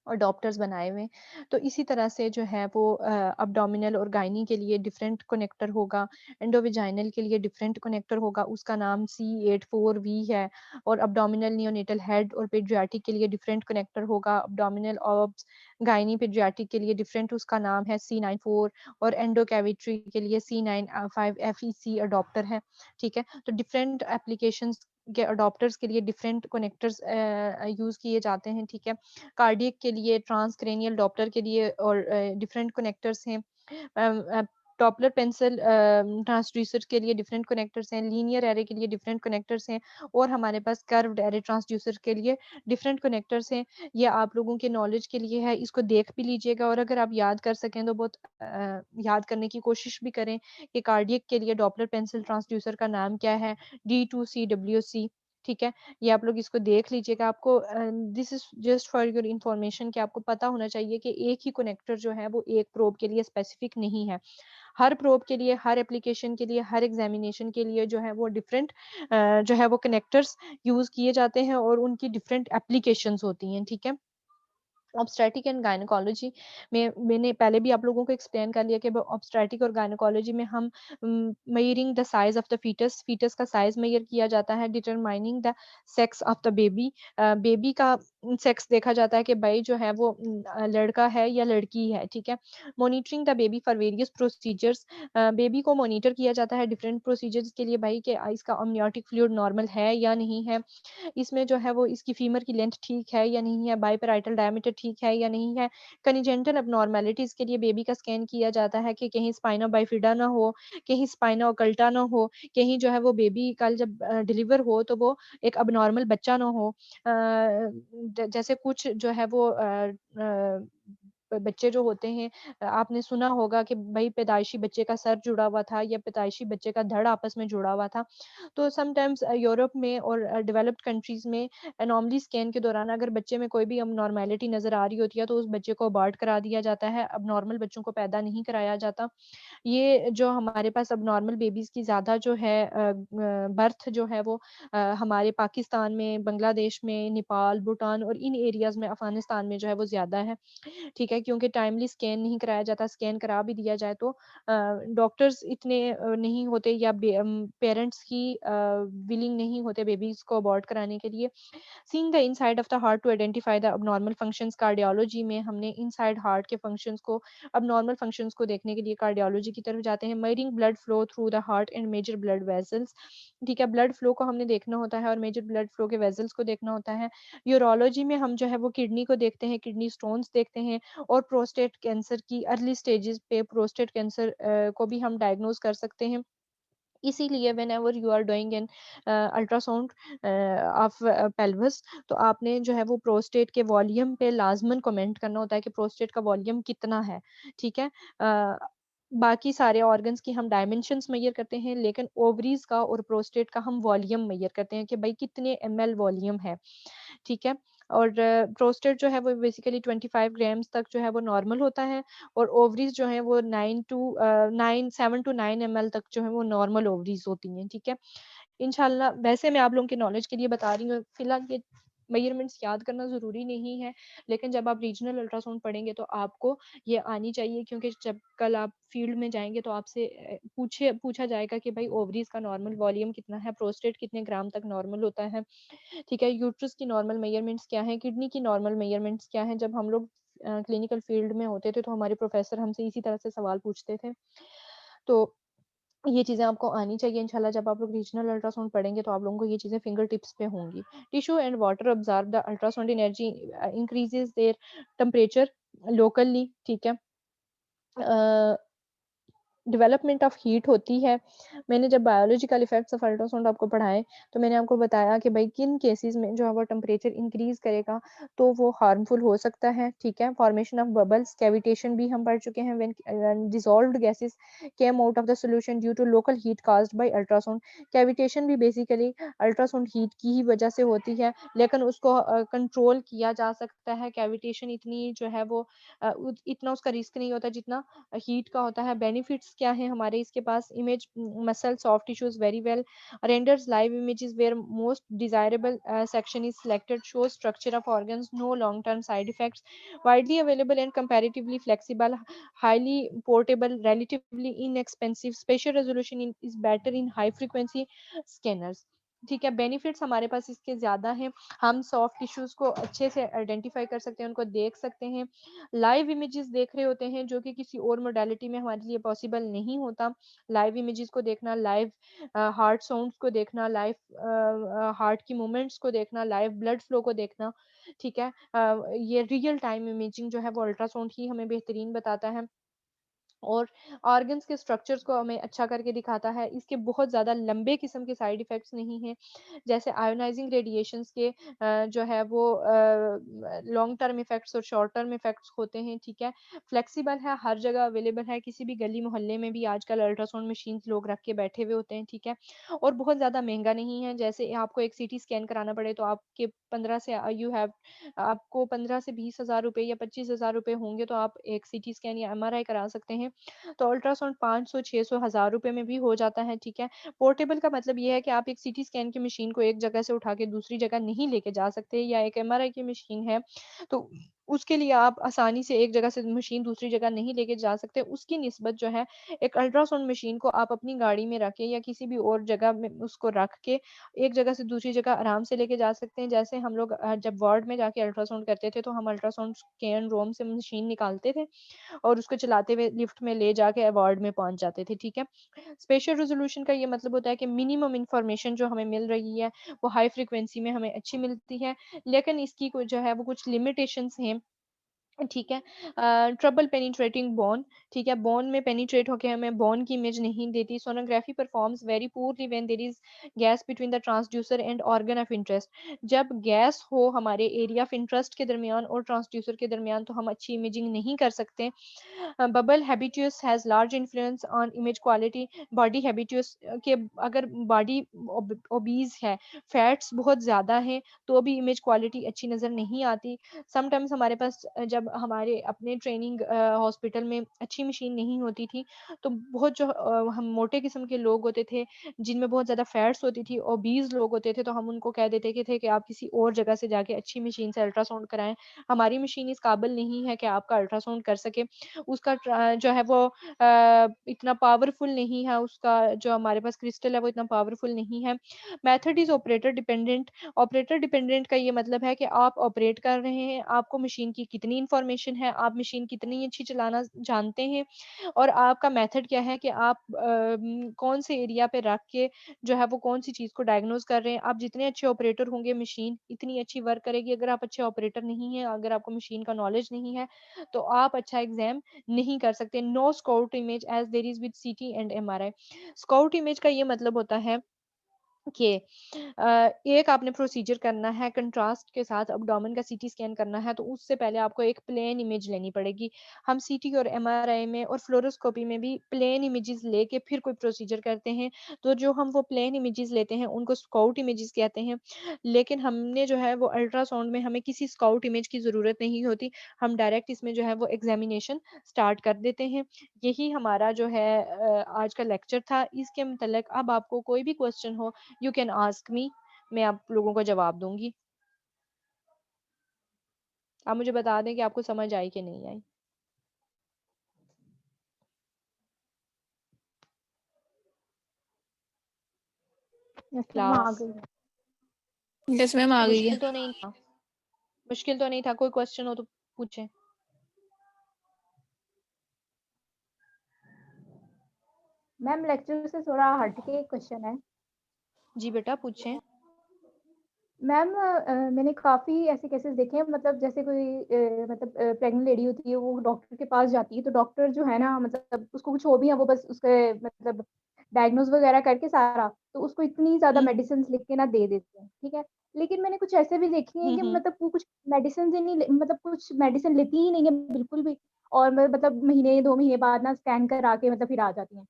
और डॉप्टर्स बनाए हुए हैं। तो इसी तरह से जो है वो अब्डोमिनल और गायनी के लिए डिफरेंट कनेक्टर होगा, एंडोवेजाइनल के लिए डिफरेंट कनेक्टर होगा, उसका नाम C84V है। और अब्डोमिनल नियोनेटल हेड और पेडियाट्रिक के लिए डिफरेंट कनेक्टर होगा, अब्डोमिनल ऑब्स गायनी पेडियाट्रिक के लिए डिफरेंट उसका नाम है C94। और एंडोकैविटरी के लिए C95 FEC अडॉप्टर है, ठीक है। तो डिफरेंट एप्लीकेशंस के अडॉप्टर्स के लिए डिफरेंट कनेक्टर्स यूज़ किए जाते हैं, ठीक है। कार्डियक के लिए ट्रांसक्रेनियल डॉपलर के लिए और डिफरेंट कनेक्टर्स हैं। डॉपलर पेंसिल ट्रांसड्यूसर के लिए डिफरेंट कनेक्टर्स हैं, लीनियर एरे के लिए डिफरेंट कनेक्टर्स हैं, और हमारे पास कर्व्ड एरे ट्रांसड्यूसर के लिए डिफरेंट कनेक्टर्स हैं। ये आप लोगों के नॉलेज के लिए है, इसको देख भी लीजिएगा, और अगर आप याद कर सकें तो बहुत याद करने की कोशिश भी करें कि कार्डियक के लिए डॉपलर पेंसिल ट्रांसड्यूसर का नाम क्या है, D2CWC, ठीक है। ये आप लोग इसको देख लीजिएगा। आपको this is just for your information कि आपको पता होना चाहिए कि एक ही कनेक्टर जो है वो एक प्रोब के लिए स्पेसिफिक नहीं है। हर प्रोब के लिए, हर एप्लीकेशन के लिए, हर एग्जामिनेशन के लिए जो है वो डिफरेंट जो है वो कनेक्टर्स यूज किए जाते हैं, और उनकी डिफरेंट एप्लीकेशंस होती हैं, ठीक है। ऑब्स्टेट्रिक एंड गायनेकोलॉजी में मैंने पहले भी आप लोगों को एक्सप्लेन कर लिया कि ऑब्स्टेट्रिक और गायनेकोलॉजी में हम measuring the size of the foetus, foetus का साइज मेजर किया जाता है, determining the sex of the baby, baby का सेक्स देखा जाता है कि भाई जो है वो लड़का है या लड़की है, ठीक है। Monitoring the baby for various procedures, baby को मॉनिटर किया जाता है डिफरेंट प्रोसीजर्स के लिए, भाई कि इसका अमनियोटिक फ्लूइड नॉर्मल है या नहीं है, इसमें जो है वो इसकी फीमर की लेंथ ठीक है या नहीं है, बाइपेराइटल डायमीटर ठीक है या नहीं है। कनिजेंटल एब्नॉर्मेलिटीज़ के लिए बेबी का स्कैन किया जाता है कि कहीं स्पाइना बाइफिडा ना हो, कहीं स्पाइना ओकल्टा ना हो, कहीं जो है वो बेबी कल जब डिलीवर हो तो वो एक अबनॉर्मल बच्चा ना हो। जैसे कुछ जो है वो बच्चे जो होते हैं, आपने सुना होगा कि भाई पैदाइशी बच्चे का सर जुड़ा हुआ था या पैदाइशी बच्चे का धड़ आपस में जुड़ा हुआ था। तो समटाइम्स यूरोप में और डेवलप्ड कंट्रीज़ में एनोमली स्कैन के दौरान अगर बच्चे में कोई भी अबनॉर्मैलिटी नज़र आ रही होती है तो उस बच्चे को अबॉर्ट करा दिया जाता है, अबनॉर्मल बच्चों को पैदा नहीं कराया जाता। ये जो हमारे पास अबनॉर्मल बेबीज़ की ज़्यादा जो है बर्थ जो है वो हमारे पाकिस्तान में, बांग्लादेश में, नेपाल, भूटान और इन एरियाज़ में, अफ़गानिस्तान में जो है वो ज़्यादा है, ठीक है। क्योंकि टाइमली स्कैन नहीं कराया जाता, स्कैन करा भी दिया जाए तो डॉक्टर्स इतने नहीं होते, या पेरेंट्स की विलिंग नहीं होते बेबीज़ को अबॉर्ट कराने के लिए। Seeing the inside of the heart to identify the abnormal functions, cardiology में हमने इनसाइड हार्ट के फंक्शंस को, अबनॉर्मल फंक्शंस को देखने के लिए कार्डियोलॉजी की तरफ जाते हैं। Measuring blood flow through the heart and major blood vessels, ठीक है। ब्लड फ्लो को हमने देखना होता है और मेजर ब्लड फ्लो के वेसल्स को देखना होता है। यूरोलॉजी में हम जो है वो किडनी को देखते हैं, किडनी स्टोन्स देखते हैं, और प्रोस्टेट कैंसर की अर्ली स्टेजेस पे प्रोस्टेट कैंसर को भी हम डायग्नोज कर सकते हैं। इसीलिए whenever you are doing an ultrasound of pelvis, तो आपने जो है वो प्रोस्टेट के वॉल्यूम पे लाजमन कमेंट करना होता है कि प्रोस्टेट का वॉल्यूम कितना है, ठीक है। बाकी सारे ऑर्गन्स की हम डायमेंशंस मेजर करते हैं, लेकिन ओवरीज का और प्रोस्टेट का हम वॉल्यूम मेजर करते हैं कि भाई कितने ml वॉल्यूम है, ठीक है। और प्रोस्टेट जो है वो बेसिकली 25 ग्राम्स तक जो है वो नॉर्मल होता है, और ओवरीज जो है वो 7 टू 9 ml तक जो है वो नॉर्मल ओवरीज होती हैं, ठीक है। इंशाल्लाह वैसे मैं आप लोगों के नॉलेज के लिए बता रही हूँ, फिलहाल ये मेजरमेंट्स याद करना ज़रूरी नहीं है, लेकिन जब आप रीजनल अल्ट्रासाउंड पढ़ेंगे तो आपको ये आनी चाहिए, क्योंकि जब कल आप फील्ड में जाएँगे तो आपसे पूछा जाएगा कि भाई ओवरीज़ का नॉर्मल वॉल्यूम कितना है, प्रोस्टेट कितने ग्राम तक नॉर्मल होता है, ठीक है। यूट्रस की नॉर्मल मेजरमेंट्स क्या हैं, किडनी की नॉर्मल मेजरमेंट्स क्या हैं। जब हम लोग क्लिनिकल फील्ड में होते थे तो हमारे प्रोफ़ेसर हमसे इसी तरह से सवाल पूछते थे। तो ये चीज़ें आपको आनी चाहिए इंशाल्लाह। जब आप लोग रीजनल अल्ट्रासाउंड पढ़ेंगे तो आप लोगों को ये चीज़ें फिंगर टिप्स पे होंगी। Tissue and water observe the ultrasound energy increases their temperature locally, ठीक है। अ, डेवलपमेंट ऑफ हीट होती है। मैंने जब बायोलॉजिकल इफेक्ट्स ऑफ अल्ट्रासाउंड आपको पढ़ाए तो मैंने आपको बताया कि भाई किन केसेस में जो है वो टेम्परेचर इंक्रीज करेगा तो वो हार्मफुल हो सकता है, ठीक है। फॉर्मेशन ऑफ बबल्स, कैविटेशन भी हम पढ़ चुके हैं। When dissolved gases came out of the solution due to local heat caused by ultrasound. Cavitation भी बेसिकली अल्ट्रासाउंड हीट की ही वजह से होती है, लेकिन उसको कंट्रोल किया जा सकता है। कैविटेशन इतनी जो है वो इतना उसका रिस्क नहीं होता जितना हीट का होता है। बेनिफिट्स पार्ट्स क्या हैं हमारे इसके पास, image muscle soft tissues very well, renders live images where most desirable section is selected, shows structure of organs, no long term side effects, widely available and comparatively flexible, highly portable, relatively inexpensive, spatial resolution is better in high frequency scanners. ठीक है, benefits हमारे पास इसके ज़्यादा हैं, हम soft tissues को अच्छे से आइडेंटिफाई कर सकते हैं, उनको देख सकते हैं, लाइव इमेजेस देख रहे होते हैं जो कि किसी और मोडालिटी में हमारे लिए पॉसिबल नहीं होता। लाइव इमेजेस को देखना, लाइव हार्ट साउंड्स को देखना, लाइव हार्ट की मूवमेंट्स को देखना, लाइव ब्लड फ्लो को देखना, ठीक है। ये रियल टाइम इमेजिंग जो है वो अल्ट्रासाउंड ही हमें बेहतरीन बताता है और ऑर्गन्स के स्ट्रक्चर्स को हमें अच्छा करके दिखाता है। इसके बहुत ज़्यादा लंबे किस्म के साइड इफ़ेक्ट्स नहीं हैं, जैसे आयोनाइजिंग रेडिएशंस के जो है वो लॉन्ग टर्म इफ़ेक्ट्स और शॉर्ट टर्म इफ़ेक्ट्स होते हैं, ठीक है। फ्लेक्सिबल है, हर जगह अवेलेबल है, किसी भी गली मोहल्ले में भी आजकल अल्ट्रासाउंड मशीन्स लोग रख के बैठे हुए होते हैं, ठीक है। और बहुत ज़्यादा महँगा नहीं है, जैसे आपको एक सीटी स्कैन कराना पड़े तो आपके 15 से आपको 15 से 20,000 रुपए या 25,000 रुपए होंगे तो आप एक सीटी स्कैन या एमआरआई करा सकते हैं। तो अल्ट्रासाउंड 500, 600, 1000 रुपए में भी हो जाता है, ठीक है। पोर्टेबल का मतलब ये है कि आप एक सीटी स्कैन की मशीन को एक जगह से उठा के दूसरी जगह नहीं लेके जा सकते, या एक एमआरआई की मशीन है, तो उसके लिए आप आसानी से एक जगह से मशीन दूसरी जगह नहीं लेके जा सकते। उसकी निस्बत जो है, एक अल्ट्रासाउंड मशीन को आप अपनी गाड़ी में रख के या किसी भी और जगह में उसको रख के एक जगह से दूसरी जगह आराम से लेके जा सकते हैं। जैसे हम लोग जब वार्ड में जाके अल्ट्रासाउंड करते थे, तो हम अल्ट्रासाउंड स्कैन रूम से मशीन निकालते थे और उसको चलाते हुए लिफ्ट में ले जाके वार्ड में पहुंच जाते थे, ठीक है। स्पेशल रेजोल्यूशन का ये मतलब होता है कि मिनिमम इंफॉर्मेशन जो हमें मिल रही है वो हाई फ्रीक्वेंसी में हमें अच्छी मिलती है, लेकिन इसकी जो है वो कुछ लिमिटेशंस हैं, ठीक है। ट्रबल पेनिट्रेटिंग बोन, ठीक है, बोन में पेनिट्रेट होके हमें बोन की इमेज नहीं देती। Sonography performs very poorly when there is gas between the transducer and organ of interest. जब गैस हो हमारे एरिया ऑफ इंटरेस्ट के दरमियान और ट्रांसड्यूसर के दरमियान तो हम अच्छी इमेजिंग नहीं कर सकते। Bubble habitus has large influence on image quality. Body habitus के अगर बॉडी ओबीज है, फैट्स बहुत ज़्यादा हैं, तो भी इमेज क्वालिटी अच्छी नज़र नहीं आती। समटाइम्स हमारे पास जब हमारे अपने ट्रेनिंग हॉस्पिटल में अच्छी मशीन नहीं होती थी, तो बहुत जो हम मोटे किस्म के लोग होते थे, जिनमें बहुत ज़्यादा फैट्स होती थी, ओबीज़ लोग होते थे, तो हम उनको कह देते कि थे कि आप किसी और जगह से जाके अच्छी मशीन से अल्ट्रासाउंड कराएँ। हमारी मशीन इस काबिल नहीं है कि आपका अल्ट्रासाउंड कर सके। उसका जो है वो इतना पावरफुल नहीं है, उसका जो हमारे पास क्रिस्टल है वो इतना पावरफुल नहीं है। Method is operator dependent. Operator dependent का ये मतलब है कि आप ऑपरेट कर रहे हैं, आपको मशीन की कितनी इन्फॉर्मेशन है, आप मशीन कितनी अच्छी चलाना जानते हैं और आपका मेथड क्या है कि आप कौन से एरिया पे रख के जो है वो कौन सी चीज़ को डायग्नोज कर रहे हैं। आप जितने अच्छे ऑपरेटर होंगे, मशीन इतनी अच्छी वर्क करेगी। अगर आप अच्छे ऑपरेटर नहीं हैं, अगर आपको मशीन का नॉलेज नहीं है, तो आप अच्छा एग्जाम नहीं कर सकते। No scout image as there is with CT and MRI. Scout image का ये मतलब होता है कि एक आपने प्रोसीजर करना है कंट्रास्ट के साथ, अब्डोमेन का सीटी स्कैन करना है, तो उससे पहले आपको एक प्लेन इमेज लेनी पड़ेगी। हम सीटी और एमआरआई में और फ्लोरोस्कोपी में भी प्लेन इमेजेस लेके फिर कोई प्रोसीजर करते हैं, तो जो हम वो प्लेन इमेजेस लेते हैं उनको स्काउट इमेजेस कहते हैं। लेकिन हमने जो है वो अल्ट्रासाउंड में हमें किसी स्काउट इमेज की ज़रूरत नहीं होती, हम डायरेक्ट इसमें जो है वो एग्जामिनेशन स्टार्ट कर देते हैं। यही हमारा जो है आज का लेक्चर था। इसके मतलब अब आपको कोई भी क्वेश्चन हो, यू कैन आस्क मी, मैं आप लोगों को जवाब दूंगी। आप मुझे बता दें कि आपको समझ आई कि नहीं आई। यस मैम आ क्लास गई। यस मैम आ गई है। मुश्किल तो नहीं था, मुश्किल तो नहीं था। कोई क्वेश्चन हो तो पूछें। मैम लेक्चर से थोड़ा हट के एक क्वेश्चन है। जी बेटा पूछें। मैम मैंने काफ़ी ऐसे केसेस देखे हैं, मतलब जैसे कोई मतलब प्रेग्नेंट लेडी होती है, वो डॉक्टर के पास जाती है, तो डॉक्टर जो है ना, मतलब उसको कुछ हो भी है, वो बस उसके मतलब डायग्नोज वगैरह करके सारा, तो उसको इतनी ज़्यादा हम्म मेडिसिन लिख के ना दे देते हैं, ठीक है। लेकिन मैंने कुछ ऐसे भी देखे हैं कि हम्म मतलब वो कुछ मेडिसिन ही नहीं मतलब कुछ मेडिसिन लेती ही नहीं है बिल्कुल भी, और मतलब महीने 2 महीने बाद ना स्कैन करा के मतलब फिर आ जाती हैं।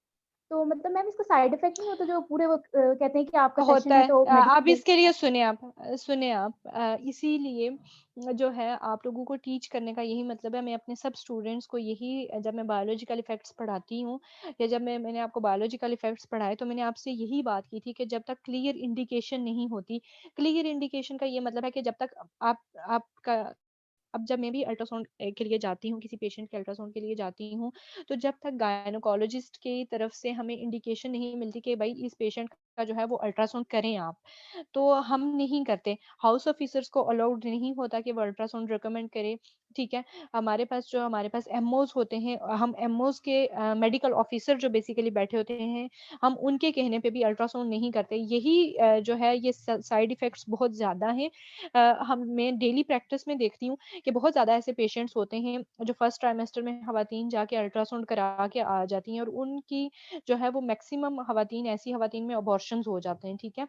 तो मतलब मैम इसका साइड इफेक्ट नहीं होता जो पूरे वो कहते हैं कि आपका होता सेशन है है। तो आप मेडिसिन इसके लिए सुने, आप सुने आप, इसीलिए जो है आप लोगों को टीच करने का यही मतलब है। मैं अपने सब स्टूडेंट्स को यही, जब मैं बायोलॉजिकल इफ़ेक्ट्स पढ़ाती हूँ या जब मैंने आपको बायोलॉजिकल इफ़ेक्ट्स पढ़ाए, तो मैंने आपसे यही बात की थी कि जब तक क्लियर इंडिकेशन नहीं होती, क्लियर इंडिकेशन का ये मतलब है कि जब तक आप आपका अब जब मैं भी अल्ट्रासाउंड के लिए जाती हूँ, किसी पेशेंट के अल्ट्रासाउंड के लिए जाती हूँ, तो जब तक गायनोकोलॉजिस्ट की तरफ से हमें इंडिकेशन नहीं मिलती कि भाई इस पेशेंट का जो है वो अल्ट्रासाउंड करें आप, तो हम नहीं करते। हाउस ऑफिसर्स को अलाउड नहीं होता कि वो अल्ट्रासाउंड रिकमेंड करें, ठीक है? हमारे पास एमओज़ होते हैं, हम एमओज़ के मेडिकल ऑफिसर जो बेसिकली बैठे होते हैं, हम उनके कहने पे भी अल्ट्रासाउंड नहीं करते। यही जो है ये स साइड इफ़ेक्ट्स बहुत ज़्यादा हैं। मैं डेली प्रैक्टिस में देखती हूँ कि बहुत ज़्यादा ऐसे पेशेंट्स होते हैं जो फर्स्ट ट्राइमेस्टर में ख़वातीन जाके अल्ट्रासाउंड करा के आ जाती हैं और उनकी जो है वो मैक्सिमम ख़वातीन, ऐसी ख़वातीन में अबॉर्शंस हो जाते हैं, ठीक है?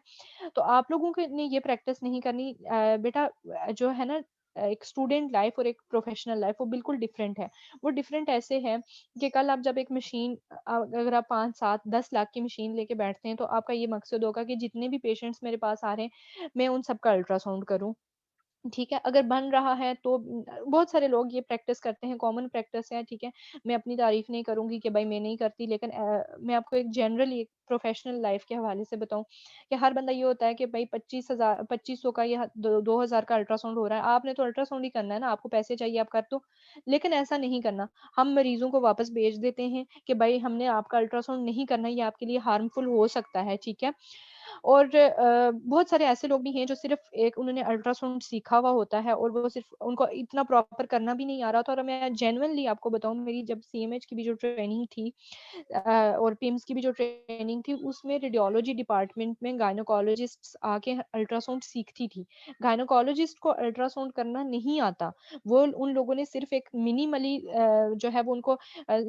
तो आप लोगों के ने ये प्रैक्टिस नहीं करनी, बेटा, जो है ना, एक स्टूडेंट लाइफ और एक प्रोफेशनल लाइफ वो बिल्कुल डिफरेंट है। वो डिफरेंट ऐसे है कि कल आप जब एक मशीन, अगर आप 5, 7, 10 लाख की मशीन लेके बैठते हैं, तो आपका ये मकसद होगा कि जितने भी पेशेंट्स मेरे पास आ रहे हैं, मैं उन सबका अल्ट्रासाउंड करूँ। ठीक है, अगर बन रहा है तो बहुत सारे लोग ये प्रैक्टिस करते हैं, कॉमन प्रैक्टिस है, ठीक है। मैं अपनी तारीफ़ नहीं करूँगी कि भाई मैं नहीं करती, लेकिन मैं आपको एक जनरली एक प्रोफ़ेशनल लाइफ़ के हवाले से बताऊँ कि हर बंदा ये होता है कि भाई 25,000 2500 का या दो 2000 का अल्ट्रासाउंड हो रहा है, आपने तो अल्ट्रासाउंड ही करना है ना, आपको पैसे चाहिए आप कर दो। लेकिन ऐसा नहीं करना, हम मरीज़ों को वापस भेज देते हैं कि भाई हमने आपका अल्ट्रासाउंड नहीं करना, ये आपके लिए हार्मफुल हो सकता है, ठीक है। और बहुत सारे ऐसे लोग भी हैं जो सिर्फ़ एक उन्होंने अल्ट्रासाउंड सीखा हुआ होता है और वो सिर्फ़ उनको इतना प्रॉपर करना भी नहीं आ रहा था। और मैं जेन्युइनली आपको बताऊँ, मेरी जब सीएमएच की भी जो ट्रेनिंग थी और पिम्स की भी जो ट्रेनिंग थी, उसमें रेडियोलॉजी डिपार्टमेंट में गायनोकोलॉजिस्ट्स आके अल्ट्रासाउंड सीखती थी। गायनोकोलॉजिस्ट को अल्ट्रासाउंड करना नहीं आता। वो उन लोगों ने सिर्फ़ एक मिनिमली जो है वो उनको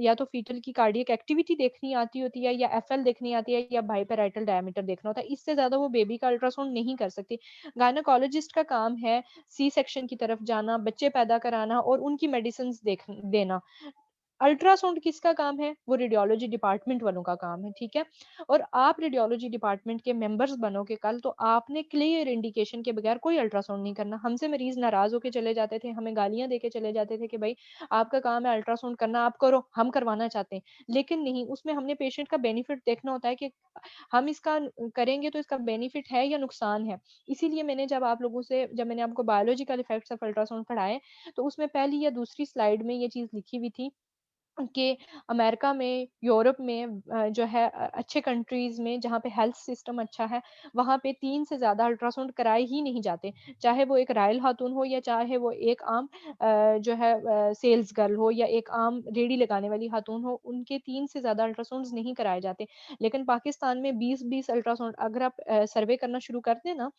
या तो फीटल की कार्डियक एक्टिविटी देखनी आती होती है या एफएल देखनी आती है या बाइपेराइटल डायमीटर देखना होता है। इससे ज़्यादा वो बेबी का अल्ट्रासाउंड नहीं कर सकती। गायनोकोलॉजिस्ट का काम है सी सेक्शन की तरफ जाना, बच्चे पैदा कराना और उनकी मेडिसिन्स देना। अल्ट्रासाउंड किसका काम है? वो रेडियोलॉजी डिपार्टमेंट वालों का काम है, ठीक है? और आप रेडियोलॉजी डिपार्टमेंट के मेंबर्स बनोगे कल, तो आपने क्लियर इंडिकेशन के बगैर कोई अल्ट्रासाउंड नहीं करना। हमसे मरीज़ नाराज़ होके चले जाते थे, हमें गालियाँ देके चले जाते थे कि भई आपका काम है अल्ट्रासाउंड करना, आप करो, हम करवाना चाहते हैं। लेकिन नहीं, उसमें हमने पेशेंट का बेनिफिट देखना होता है कि हम इसका करेंगे तो इसका बेनिफिट है या नुकसान है। इसीलिए जब मैंने आपको बायोलॉजिकल इफेक्ट्स ऑफ अल्ट्रासाउंड पढ़ाए, तो उसमें पहली या दूसरी स्लाइड में ये चीज़ लिखी हुई थी कि अमेरिका में, यूरोप में जो है अच्छे कंट्रीज़ में जहाँ पे हेल्थ सिस्टम अच्छा है, वहाँ पे 3 से ज़्यादा अल्ट्रासाउंड कराए ही नहीं जाते। चाहे वो एक रायल खातून हो या चाहे वो एक आम जो है सेल्स गर्ल हो या एक आम रेहड़ी लगाने वाली खातून हो, उनके 3 से ज़्यादा अल्ट्रासाउंड्स नहीं कराए जाते। लेकिन पाकिस्तान में 20-20 अल्ट्रासाउंड, अगर आप सर्वे करना शुरू कर दें ना,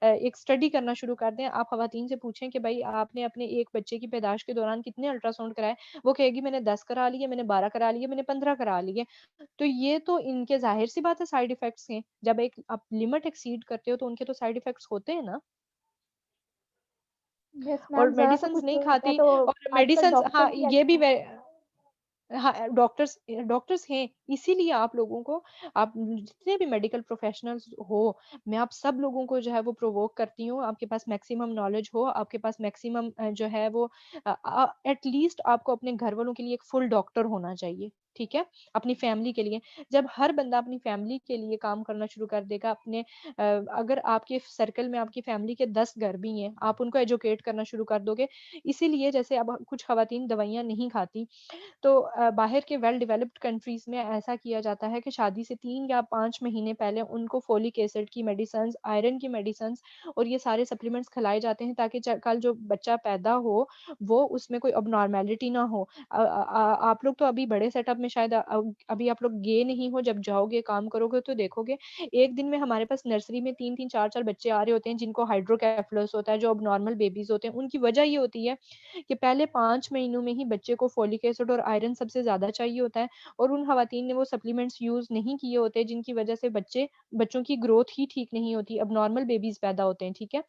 एक स्टडी करना शुरू कर दें, आप ख़वातीन से पूछें कि भई आपने अपने एक बच्चे की पैदाइश के दौरान कितने अल्ट्रासाउंड कराए? वो कहेगी मैंने 10 करा लिए, मैंने 12 करा लिए, मैंने 15 करा लिए। तो ये तो इनके ज़ाहिर-सी बात है साइड इफ़ेक्ट्स हैं। जब एक आप लिमिट एक्सीड करते हो तो उनके तो साइड इफ़ेक्ट्स होते हैं ना। यस और मैम, ज़रा-सा मेडिसिन्स कुछ नहीं मैं खाती तो और आजकल मेडिसिन्स, हाँ, डॉक्टर्स भी ये भी ऐसे वे हाँ, डॉक्टर्स हैं, इसीलिए आप लोगों को, आप जितने भी मेडिकल प्रोफ़ेशनल्स हो, मैं आप सब लोगों को जो है वो प्रोवोक करती हूँ, आपके पास मैक्सिमम नॉलेज हो, आपके पास मैक्सिमम जो है वो एट लीस्ट आपको अपने घर वालों के लिए एक फुल डॉक्टर होना चाहिए, ठीक है? अपनी फैमिली के लिए। जब हर बंदा अपनी फैमिली के लिए काम करना शुरू कर देगा, अगर आपके सर्कल में आपकी फैमिली के 10 घर भी हैं, आप उनको एजुकेट करना शुरू कर दोगे, इसीलिए जैसे अब कुछ ख़वातीन दवाइयाँ नहीं खाती, तो बाहर के वेल डेवलप्ड कंट्रीज़ में ऐसा किया जाता है कि शादी से 3 या 5 महीने पहले उनको फ़ोलिक एसिड की मेडिसिन्स, आयरन की मेडिसिन्स और ये सारे सप्लीमेंट्स खिलाए जाते हैं ताकि कल जो बच्चा पैदा हो, वो उसमें कोई एबनॉर्मेलिटी ना हो। आप लोग तो अभी बड़े सेटअप में शायद अभी आप लोग गए नहीं हो, जब जाओगे, काम करोगे तो देखोगे, एक दिन में हमारे पास नर्सरी में 3-3 4-4 बच्चे आ रहे होते हैं जिनको हाइड्रोकेफ़लस होता है, जो एबनॉर्मल बेबीज़ होते हैं। उनकी वजह ये होती है कि पहले 5 महीनों में ही बच्चे को फ़ोलिक एसिड और आयरन सबसे ज़्यादा चाहिए होता है और उन ख़वातीन ने वो सप्लीमेंट्स यूज़ नहीं किए होते जिनकी वज़ह से बच्चों की ग्रोथ ही ठीक नहीं होती, एबनॉर्मल बेबीज़ पैदा होते हैं, ठीक है?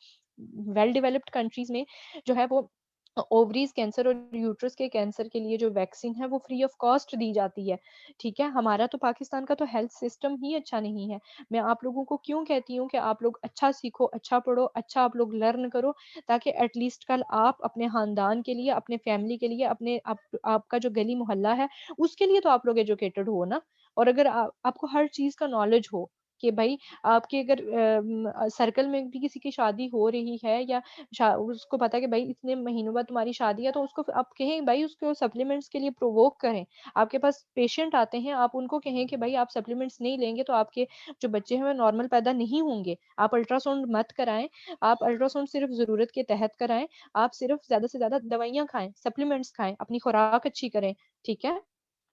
वेल डेवलप्ड कंट्रीज़ में जो है वो ओवरीज कैंसर और यूट्रस के कैंसर के लिए जो वैक्सीन है वो फ्री ऑफ कॉस्ट दी जाती है, ठीक है। हमारा तो पाकिस्तान का तो हेल्थ सिस्टम ही अच्छा नहीं है। मैं आप लोगों को क्यों कहती हूँ कि आप लोग अच्छा सीखो, अच्छा पढ़ो, अच्छा आप लोग लर्न करो, ताकि एटलीस्ट कल आप अपने खानदान के लिए, अपने फैमिली के लिए, अपने आपका जो गली मोहल्ला है उसके लिए तो आप लोग एजुकेटेड हो ना। और अगर आपको हर चीज का नॉलेज हो कि भाई आपके अगर सर्कल में भी किसी की शादी हो रही है, या उसको पता है कि भाई इतने महीनों बाद तुम्हारी शादी है, तो उसको आप कहें भाई उसको सप्लीमेंट्स के लिए प्रोवोक करें। आपके पास पेशेंट आते हैं, आप उनको कहें कि भाई आप सप्लीमेंट्स नहीं लेंगे तो आपके जो बच्चे हैं वो नॉर्मल पैदा नहीं होंगे। आप अल्ट्रासाउंड मत कराएं, आप अल्ट्रासाउंड सिर्फ जरूरत के तहत कराएं। आप सिर्फ ज्यादा से ज्यादा दवाइयां खाएं, सप्लीमेंट्स खाएं, अपनी खुराक अच्छी करें, ठीक है।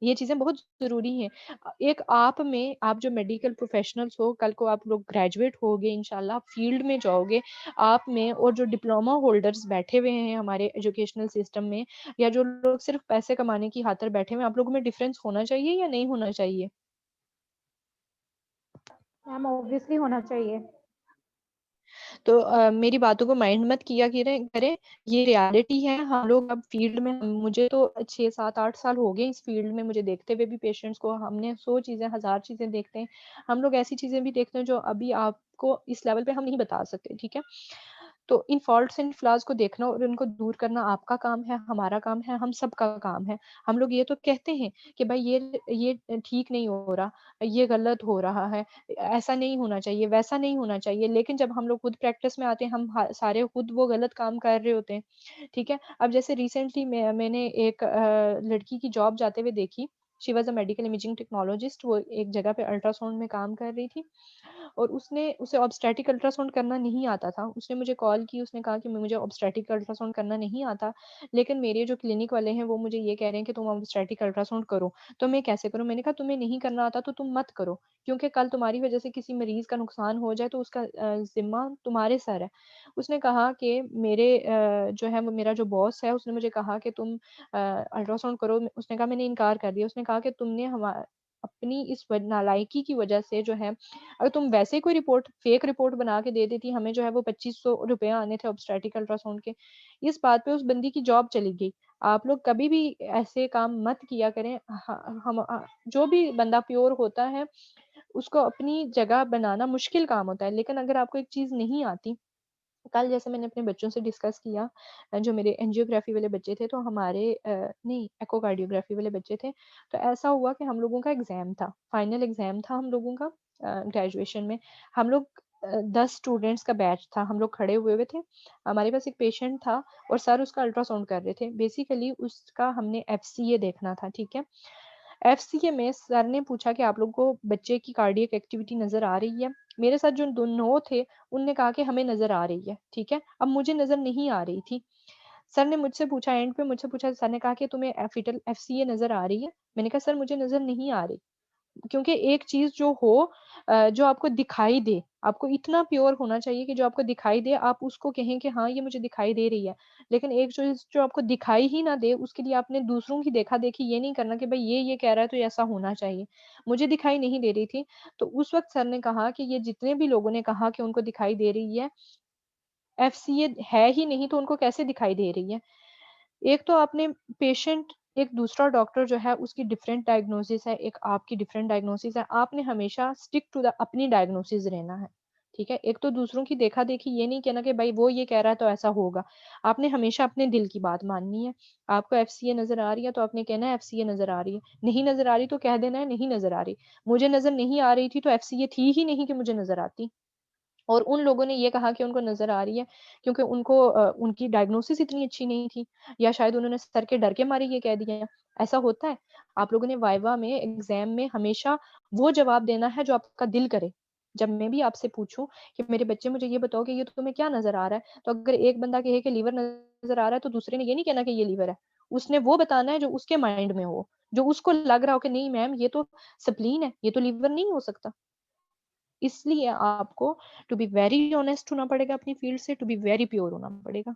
ये चीजें बहुत जरूरी हैं। एक आप में, आप जो मेडिकल प्रोफेशनल्स हो, कल को आप लोग ग्रेजुएट होगे इंशाल्लाह, फील्ड में जाओगे, आप में और जो डिप्लोमा होल्डर्स बैठे हुए हैं हमारे एजुकेशनल सिस्टम में, या जो लोग सिर्फ पैसे कमाने की खातिर बैठे हुए हैं, आप लोगों में डिफरेंस होना चाहिए या नहीं होना चाहिए? मैम ऑब्वियसली होना चाहिए। तो मेरी बातों को माइंड मत किया करें, ये रियलिटी है। हम लोग अब फील्ड में, मुझे तो 6 7 8 साल हो गए इस फील्ड में, मुझे देखते हुए भी पेशेंट्स को, हमने 100 चीजें 1000 चीजें देखते हैं। हम लोग ऐसी चीजें भी देखते हैं जो अभी आपको इस लेवल पे हम नहीं बता सकते, ठीक है। तो इन फॉल्ट्स एंड फ्लॉज को देखना और उनको दूर करना आपका काम है, हमारा काम है, हम सबका काम है। हम लोग ये तो कहते हैं कि भाई ये ठीक नहीं हो रहा, ये गलत हो रहा है, ऐसा नहीं होना चाहिए, वैसा नहीं होना चाहिए, लेकिन जब हम लोग खुद प्रैक्टिस में आते हैं, हम सारे खुद वो गलत काम कर रहे होते हैं, ठीक है। अब जैसे रिसेंटली मैंने एक लड़की की जॉब जाते हुए देखी। She was a medical imaging technologist. वो एक जगह पे अल्ट्रासाउंड में काम कर रही थी, और उसे ऑब्स्टेटिक अल्ट्रासाउंड करना नहीं आता था। उसने मुझे कॉल की, उसने कहा कि मुझे ऑब्स्टेटिक अल्ट्रासाउंड करना नहीं आता, लेकिन मेरे जो क्लिनिक वाले हैं वो मुझे ये कह रहे हैं कि तुम ऑब्स्टेटिक अल्ट्रासाउंड करो। तो मैं कैसे करूं? मैंने कहा तुम्हें नहीं करना आता तो तुम मत करो, क्योंकि कल तुम्हारी वजह से किसी मरीज का नुकसान हो जाए तो उसका जिम्मा तुम्हारे सर है। उसने कहा कि मेरे जो है वो मेरा जो बॉस है, उसने मुझे कहा कि तुम अल्ट्रासाउंड करो। उसने कहा, मैंने इनकार कर दिया। उसने कहा कि तुमने हम अपनी इस नालायकी की वजह से जो है, अगर तुम वैसे कोई रिपोर्ट, फेक रिपोर्ट बना के दे देती, हमें जो है वो 2500 रुपए आने थे ऑब्स्टेटिक अल्ट्रासाउंड के, इस बात पे उस बंदी की जॉब चली गई। आप लोग कभी भी ऐसे काम मत किया करें। जो भी बंदा प्योर होता है उसको अपनी जगह बनाना मुश्किल काम होता है, लेकिन अगर आपको एक चीज नहीं आती, कल जैसे मैंने अपने बच्चों से डिस्कस किया, जो मेरे एंजियोग्राफी वाले बच्चे थे, तो हमारे नहीं, एकोकार्डियोग्राफी वाले बच्चे थे। तो ऐसा हुआ कि हम लोगों का एग्जाम था, फाइनल एग्जाम था हम लोगों का ग्रेजुएशन में। हम लोग 10 स्टूडेंट्स का बैच था, हम लोग खड़े हुए हुए थे। हमारे पास एक पेशेंट था और सर उसका अल्ट्रासाउंड कर रहे थे। बेसिकली उसका हमने एफसीए देखना था, ठीक है। एफसीए में सर ने पूछा कि आप लोगों को बच्चे की कार्डियक एक्टिविटी नजर आ रही है? मेरे साथ जो दोनों थे उनने कहा कि हमें नजर आ रही है, ठीक है। अब मुझे नजर नहीं आ रही थी। सर ने मुझसे पूछा, एंड पे मुझसे पूछा, सर ने कहा कि तुम्हें फीटल एफसीए नजर आ रही है? मैंने कहा सर मुझे नजर नहीं आ रही। क्योंकि एक चीज जो हो, जो आपको दिखाई दे, आपको इतना प्योर होना चाहिए कि जो आपको दिखाई दे आप उसको कहें कि हाँ ये मुझे दिखाई दे रही है। लेकिन एक चीज जो आपको दिखाई ही ना दे, उसके लिए आपने दूसरों की देखा देखी ये नहीं करना कि भाई ये कह रहा है तो ये ऐसा होना चाहिए। मुझे दिखाई नहीं दे रही थी, तो उस वक्त सर ने कहा कि ये जितने भी लोगों ने कहा कि उनको दिखाई दे रही है, एफसीए है ही नहीं तो उनको कैसे दिखाई दे रही है? एक तो आपने पेशेंट, एक दूसरा डॉक्टर जो है उसकी डिफरेंट डायग्नोसिस है, एक आपकी डिफरेंट डायग्नोसिस है। आपने हमेशा स्टिक टू द अपनी डायग्नोसिस रहना है, ठीक है। एक तो दूसरों की देखा देखी ये नहीं कहना कि भाई वो ये कह रहा है तो ऐसा होगा। आपने हमेशा अपने दिल की बात माननी है। आपको एफसीए नजर आ रही है तो आपने कहना है एफसीए नजर आ रही है। नहीं नजर आ रही तो कह देना है नहीं नजर आ रही। मुझे नजर नहीं आ रही थी तो एफसीए थी ही नहीं कि मुझे नजर आती। और उन लोगों ने ये कहा कि उनको नज़र आ रही है क्योंकि उनको उनकी डायग्नोसिस इतनी अच्छी नहीं थी, या शायद उन्होंने सर के डर के मारे ये कह दिया। ऐसा होता है। आप लोगों ने वाइवा में, एग्जाम में हमेशा वो जवाब देना है जो आपका दिल करे। जब मैं भी आपसे पूछूं कि मेरे बच्चे मुझे ये बताओ कि ये तुम्हें क्या नजर आ रहा है, तो अगर एक बंदा कहे कि लीवर नजर आ रहा है तो दूसरे ने ये नहीं कहना कि ये लीवर है। उसने वो बताना है जो उसके माइंड में हो, जो उसको लग रहा हो कि नहीं मैम ये तो स्प्लीन है, ये तो लीवर नहीं हो सकता। इसलिए आपको टू बी वेरी ऑनेस्ट होना पड़ेगा अपनी फील्ड से, टू बी वेरी प्योर होना पड़ेगा।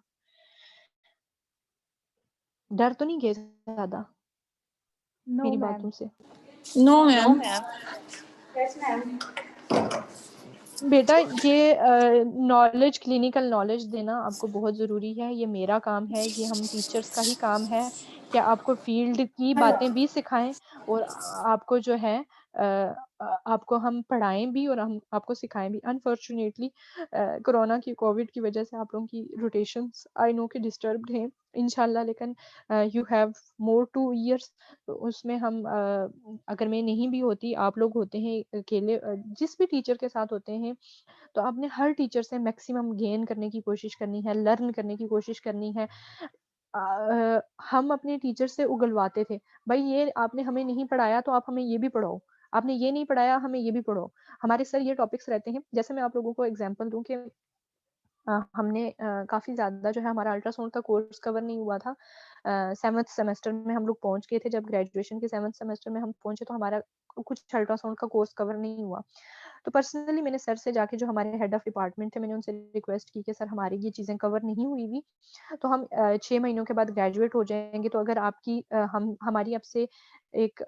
डर तो नहीं गए ज्यादा नो मेरी मैम। बातों से? No ma'am. Yes ma'am. बेटा ये नॉलेज, क्लिनिकल नॉलेज देना आपको बहुत ज़रूरी है। ये मेरा काम है, ये हम टीचर्स का ही काम है कि आपको फ़ील्ड की बातें भी सिखाएँ और आपको जो है आपको हम पढ़ाएँ भी और हम आपको सिखाएँ भी। अनफॉर्च्यूनेटली कोरोना की, कोविड की वज़ह से आप लोगों की रोटेशंस आई नो कि डिस्टर्ब्ड हैं इंशाल्लाह, लेकिन यू हैव मोर 2 इयर्स, तो उसमें हम अगर मैं नहीं भी होती, आप लोग होते हैं अकेले, जिस भी टीचर के साथ होते हैं, तो आपने हर टीचर से मैक्सिमम गेन करने की कोशिश करनी है, लर्न करने की कोशिश करनी है। हम अपने टीचर से उगलवाते थे, "भई ये आपने हमें नहीं पढ़ाया तो आप हमें ये भी पढ़ाओ, आपने ये नहीं पढ़ाया हमें ये भी पढ़ाओ।" हमारे सर ये टॉपिक्स रहते हैं, जैसे मैं आप लोगों को एग्ज़ाम्पल दूँ कि हमने काफ़ी ज़्यादा जो है हमारा अल्ट्रासाउंड का कोर्स कवर नहीं हुआ था। 7th सेमेस्टर में हम लोग पहुँच गए थे, जब ग्रेजुएशन के 7th सेमेस्टर में हम पहुँचे तो हमारा कुछ अल्ट्रासाउंड का कोर्स कवर नहीं हुआ। तो पर्सनली मैंने सर से जाके, जो हमारे हेड ऑफ डिपार्टमेंट थे, मैंने उनसे रिक्वेस्ट की कि सर हमारी ये चीज़ें कवर नहीं हुई हुई, तो हम 6 महीनों के बाद ग्रेजुएट हो जाएँगे, तो अगर आपकी हम हमारी आपसे एक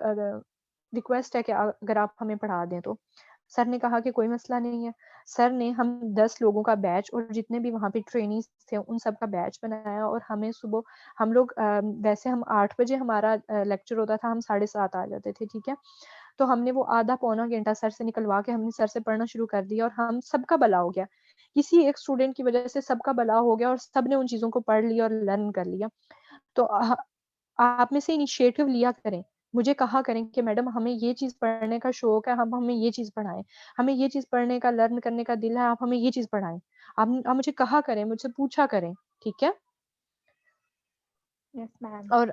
रिक्वेस्ट है कि अगर आप हमें पढ़ा दें तो। सर ने कहा कि कोई मसला नहीं है। सर ने हम 10 लोगों का बैच और जितने भी वहाँ पे ट्रेनीज़ थे उन सब का बैच बनाया और हमें सुबह हम लोग वैसे हम 8 बजे हमारा लेक्चर होता था, हम 7:30 आ जाते थे, ठीक है? तो हमने वो आधा पौना घंटा सर से निकलवा के हमने सर से पढ़ना शुरू कर दिया और हम सबका भला हो गया। किसी एक स्टूडेंट की वज़ह से सबका भला हो गया और सबने उन चीज़ों को पढ़ लिया और लर्न कर लिया। तो आप में से इनिशिएटिव लिया करें। मुझे कहा करें कि मैडम हमें ये चीज़ पढ़ने का शौक है, हम हमें ये चीज़ पढ़ाएँ। हमें ये चीज़ पढ़ने का, लर्न करने का दिल है, आप हमें ये चीज़ पढ़ाएँ। आप मुझे कहा करें, मुझसे पूछा करें, ठीक है? Yes ma'am. और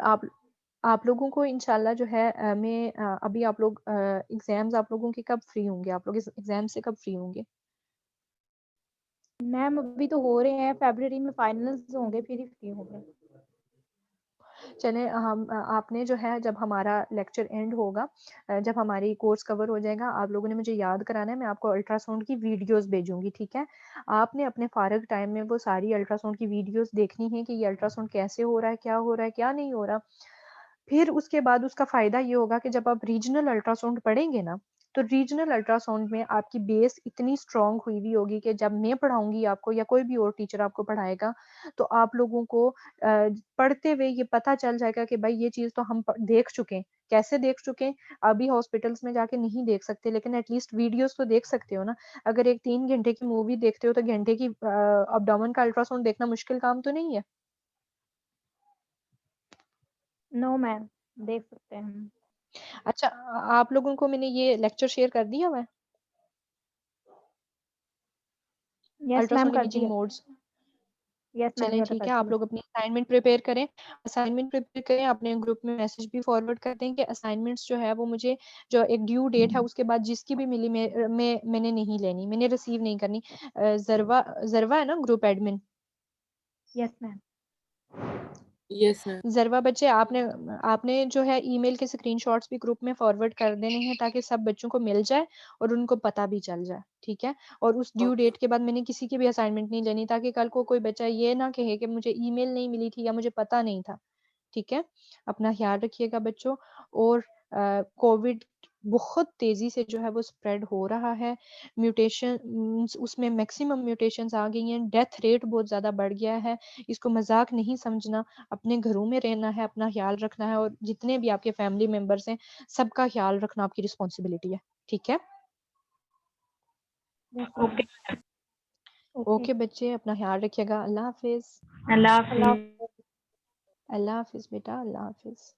आप लोगों को इंशाल्लाह जो है मैं अभी आप लोग एग्ज़ाम्स आप लोगों के कब फ्री होंगे? आप लोग इस एग्ज़ाम से कब फ्री होंगे? मैम अभी तो हो रहे हैं, फ़रवरी में फाइनल्स होंगे फिर ही फ्री होंगे। चलें आपने जो है जब हमारा लेक्चर एंड होगा, जब हमारी कोर्स कवर हो जाएगा, आप लोगों ने मुझे याद कराना है, मैं आपको अल्ट्रासाउंड की वीडियोज़ भेजूँगी, ठीक है? आपने अपने फ़ारग टाइम में वो सारी अल्ट्रासाउंड की वीडियोज़ देखनी है कि ये अल्ट्रासाउंड कैसे हो रहा है, क्या हो रहा है, क्या नहीं हो रहा। फिर उसके बाद उसका फ़ायदा ये होगा कि जब आप रीजनल अल्ट्रासाउंड पढ़ेंगे ना, तो रीजनल अल्ट्रासाउंड में आपकी बेस इतनी स्ट्रॉन्ग हुई हुई होगी कि जब मैं पढ़ाऊँगी आपको या कोई भी और टीचर आपको पढ़ाएगा, तो आप लोगों को पढ़ते हुए ये पता चल जाएगा कि भाई ये चीज़ तो हम देख चुके हैं। कैसे देख चुके हैं? अभी हॉस्पिटल्स में जाके नहीं देख सकते, लेकिन एट लीस्ट वीडियोज़ तो देख सकते हो ना। अगर एक 3 घंटे की मूवी देखते हो, तो घंटे की अब्डोमेन का अल्ट्रासाउंड देखना मुश्किल काम तो नहीं है। नो मैम, देख सकते हैं हम। अच्छा, आप लोगों को मैंने ये लेक्चर शेयर कर दिया हुआ है? यस मैम, अल्ट्रासाउंड कर इमेजिंग दिया। मोड्स। यस मैम, चलें कर ठीक है, आप दिया। लोग अपनी असाइनमेंट प्रिपेयर करें, अपने ग्रुप में मैसेज भी फॉरवर्ड कर दें कि असाइनमेंट्स जो है वो मुझे, जो एक ड्यू डेट है उसके बाद जिसकी भी मिली मैंने नहीं लेनी, मैंने रिसीव नहीं करनी। ज़रवा है ना group admin? Yes ma'am. Yes ma'am. Zarwa बच्चे, आपने आपने जो है ईमेल के स्क्रीनशॉट्स भी ग्रुप में फॉरवर्ड कर देने हैं ताकि सब बच्चों को मिल जाए और उनको पता भी चल जाए, ठीक है? और उस ड्यू डेट के बाद मैंने किसी की भी असाइनमेंट नहीं लेनी, ताकि कल को कोई बच्चा ये ना कहे कि मुझे ईमेल नहीं मिली थी या मुझे पता नहीं था, ठीक है? अपना ख़्याल रखिएगा बच्चों। और कोविड बहुत तेज़ी से जो है वो स्प्रेड हो रहा है। उसमें मैक्सिमम म्यूटेशंस आ गई हैं, डेथ रेट बहुत ज़्यादा बढ़ गया है। इसको मज़ाक नहीं समझना, अपने घरों में रहना है, अपना ख़्याल रखना है और जितने भी आपके फैमिली मेंबर्स हैं, सबका ख़्याल रखना आपकी रिस्पॉन्सिबिलिटी है, ठीक है? Yes ma'am. ओके। ओके बच्चे, अपना ख़्याल रखिएगा। अल्लाह हाफ़िज़। अल्लाह अल्लाह हाफिज। अल्लाह हाफ़िज़ बेटा, अल्लाह हाफ़िज़।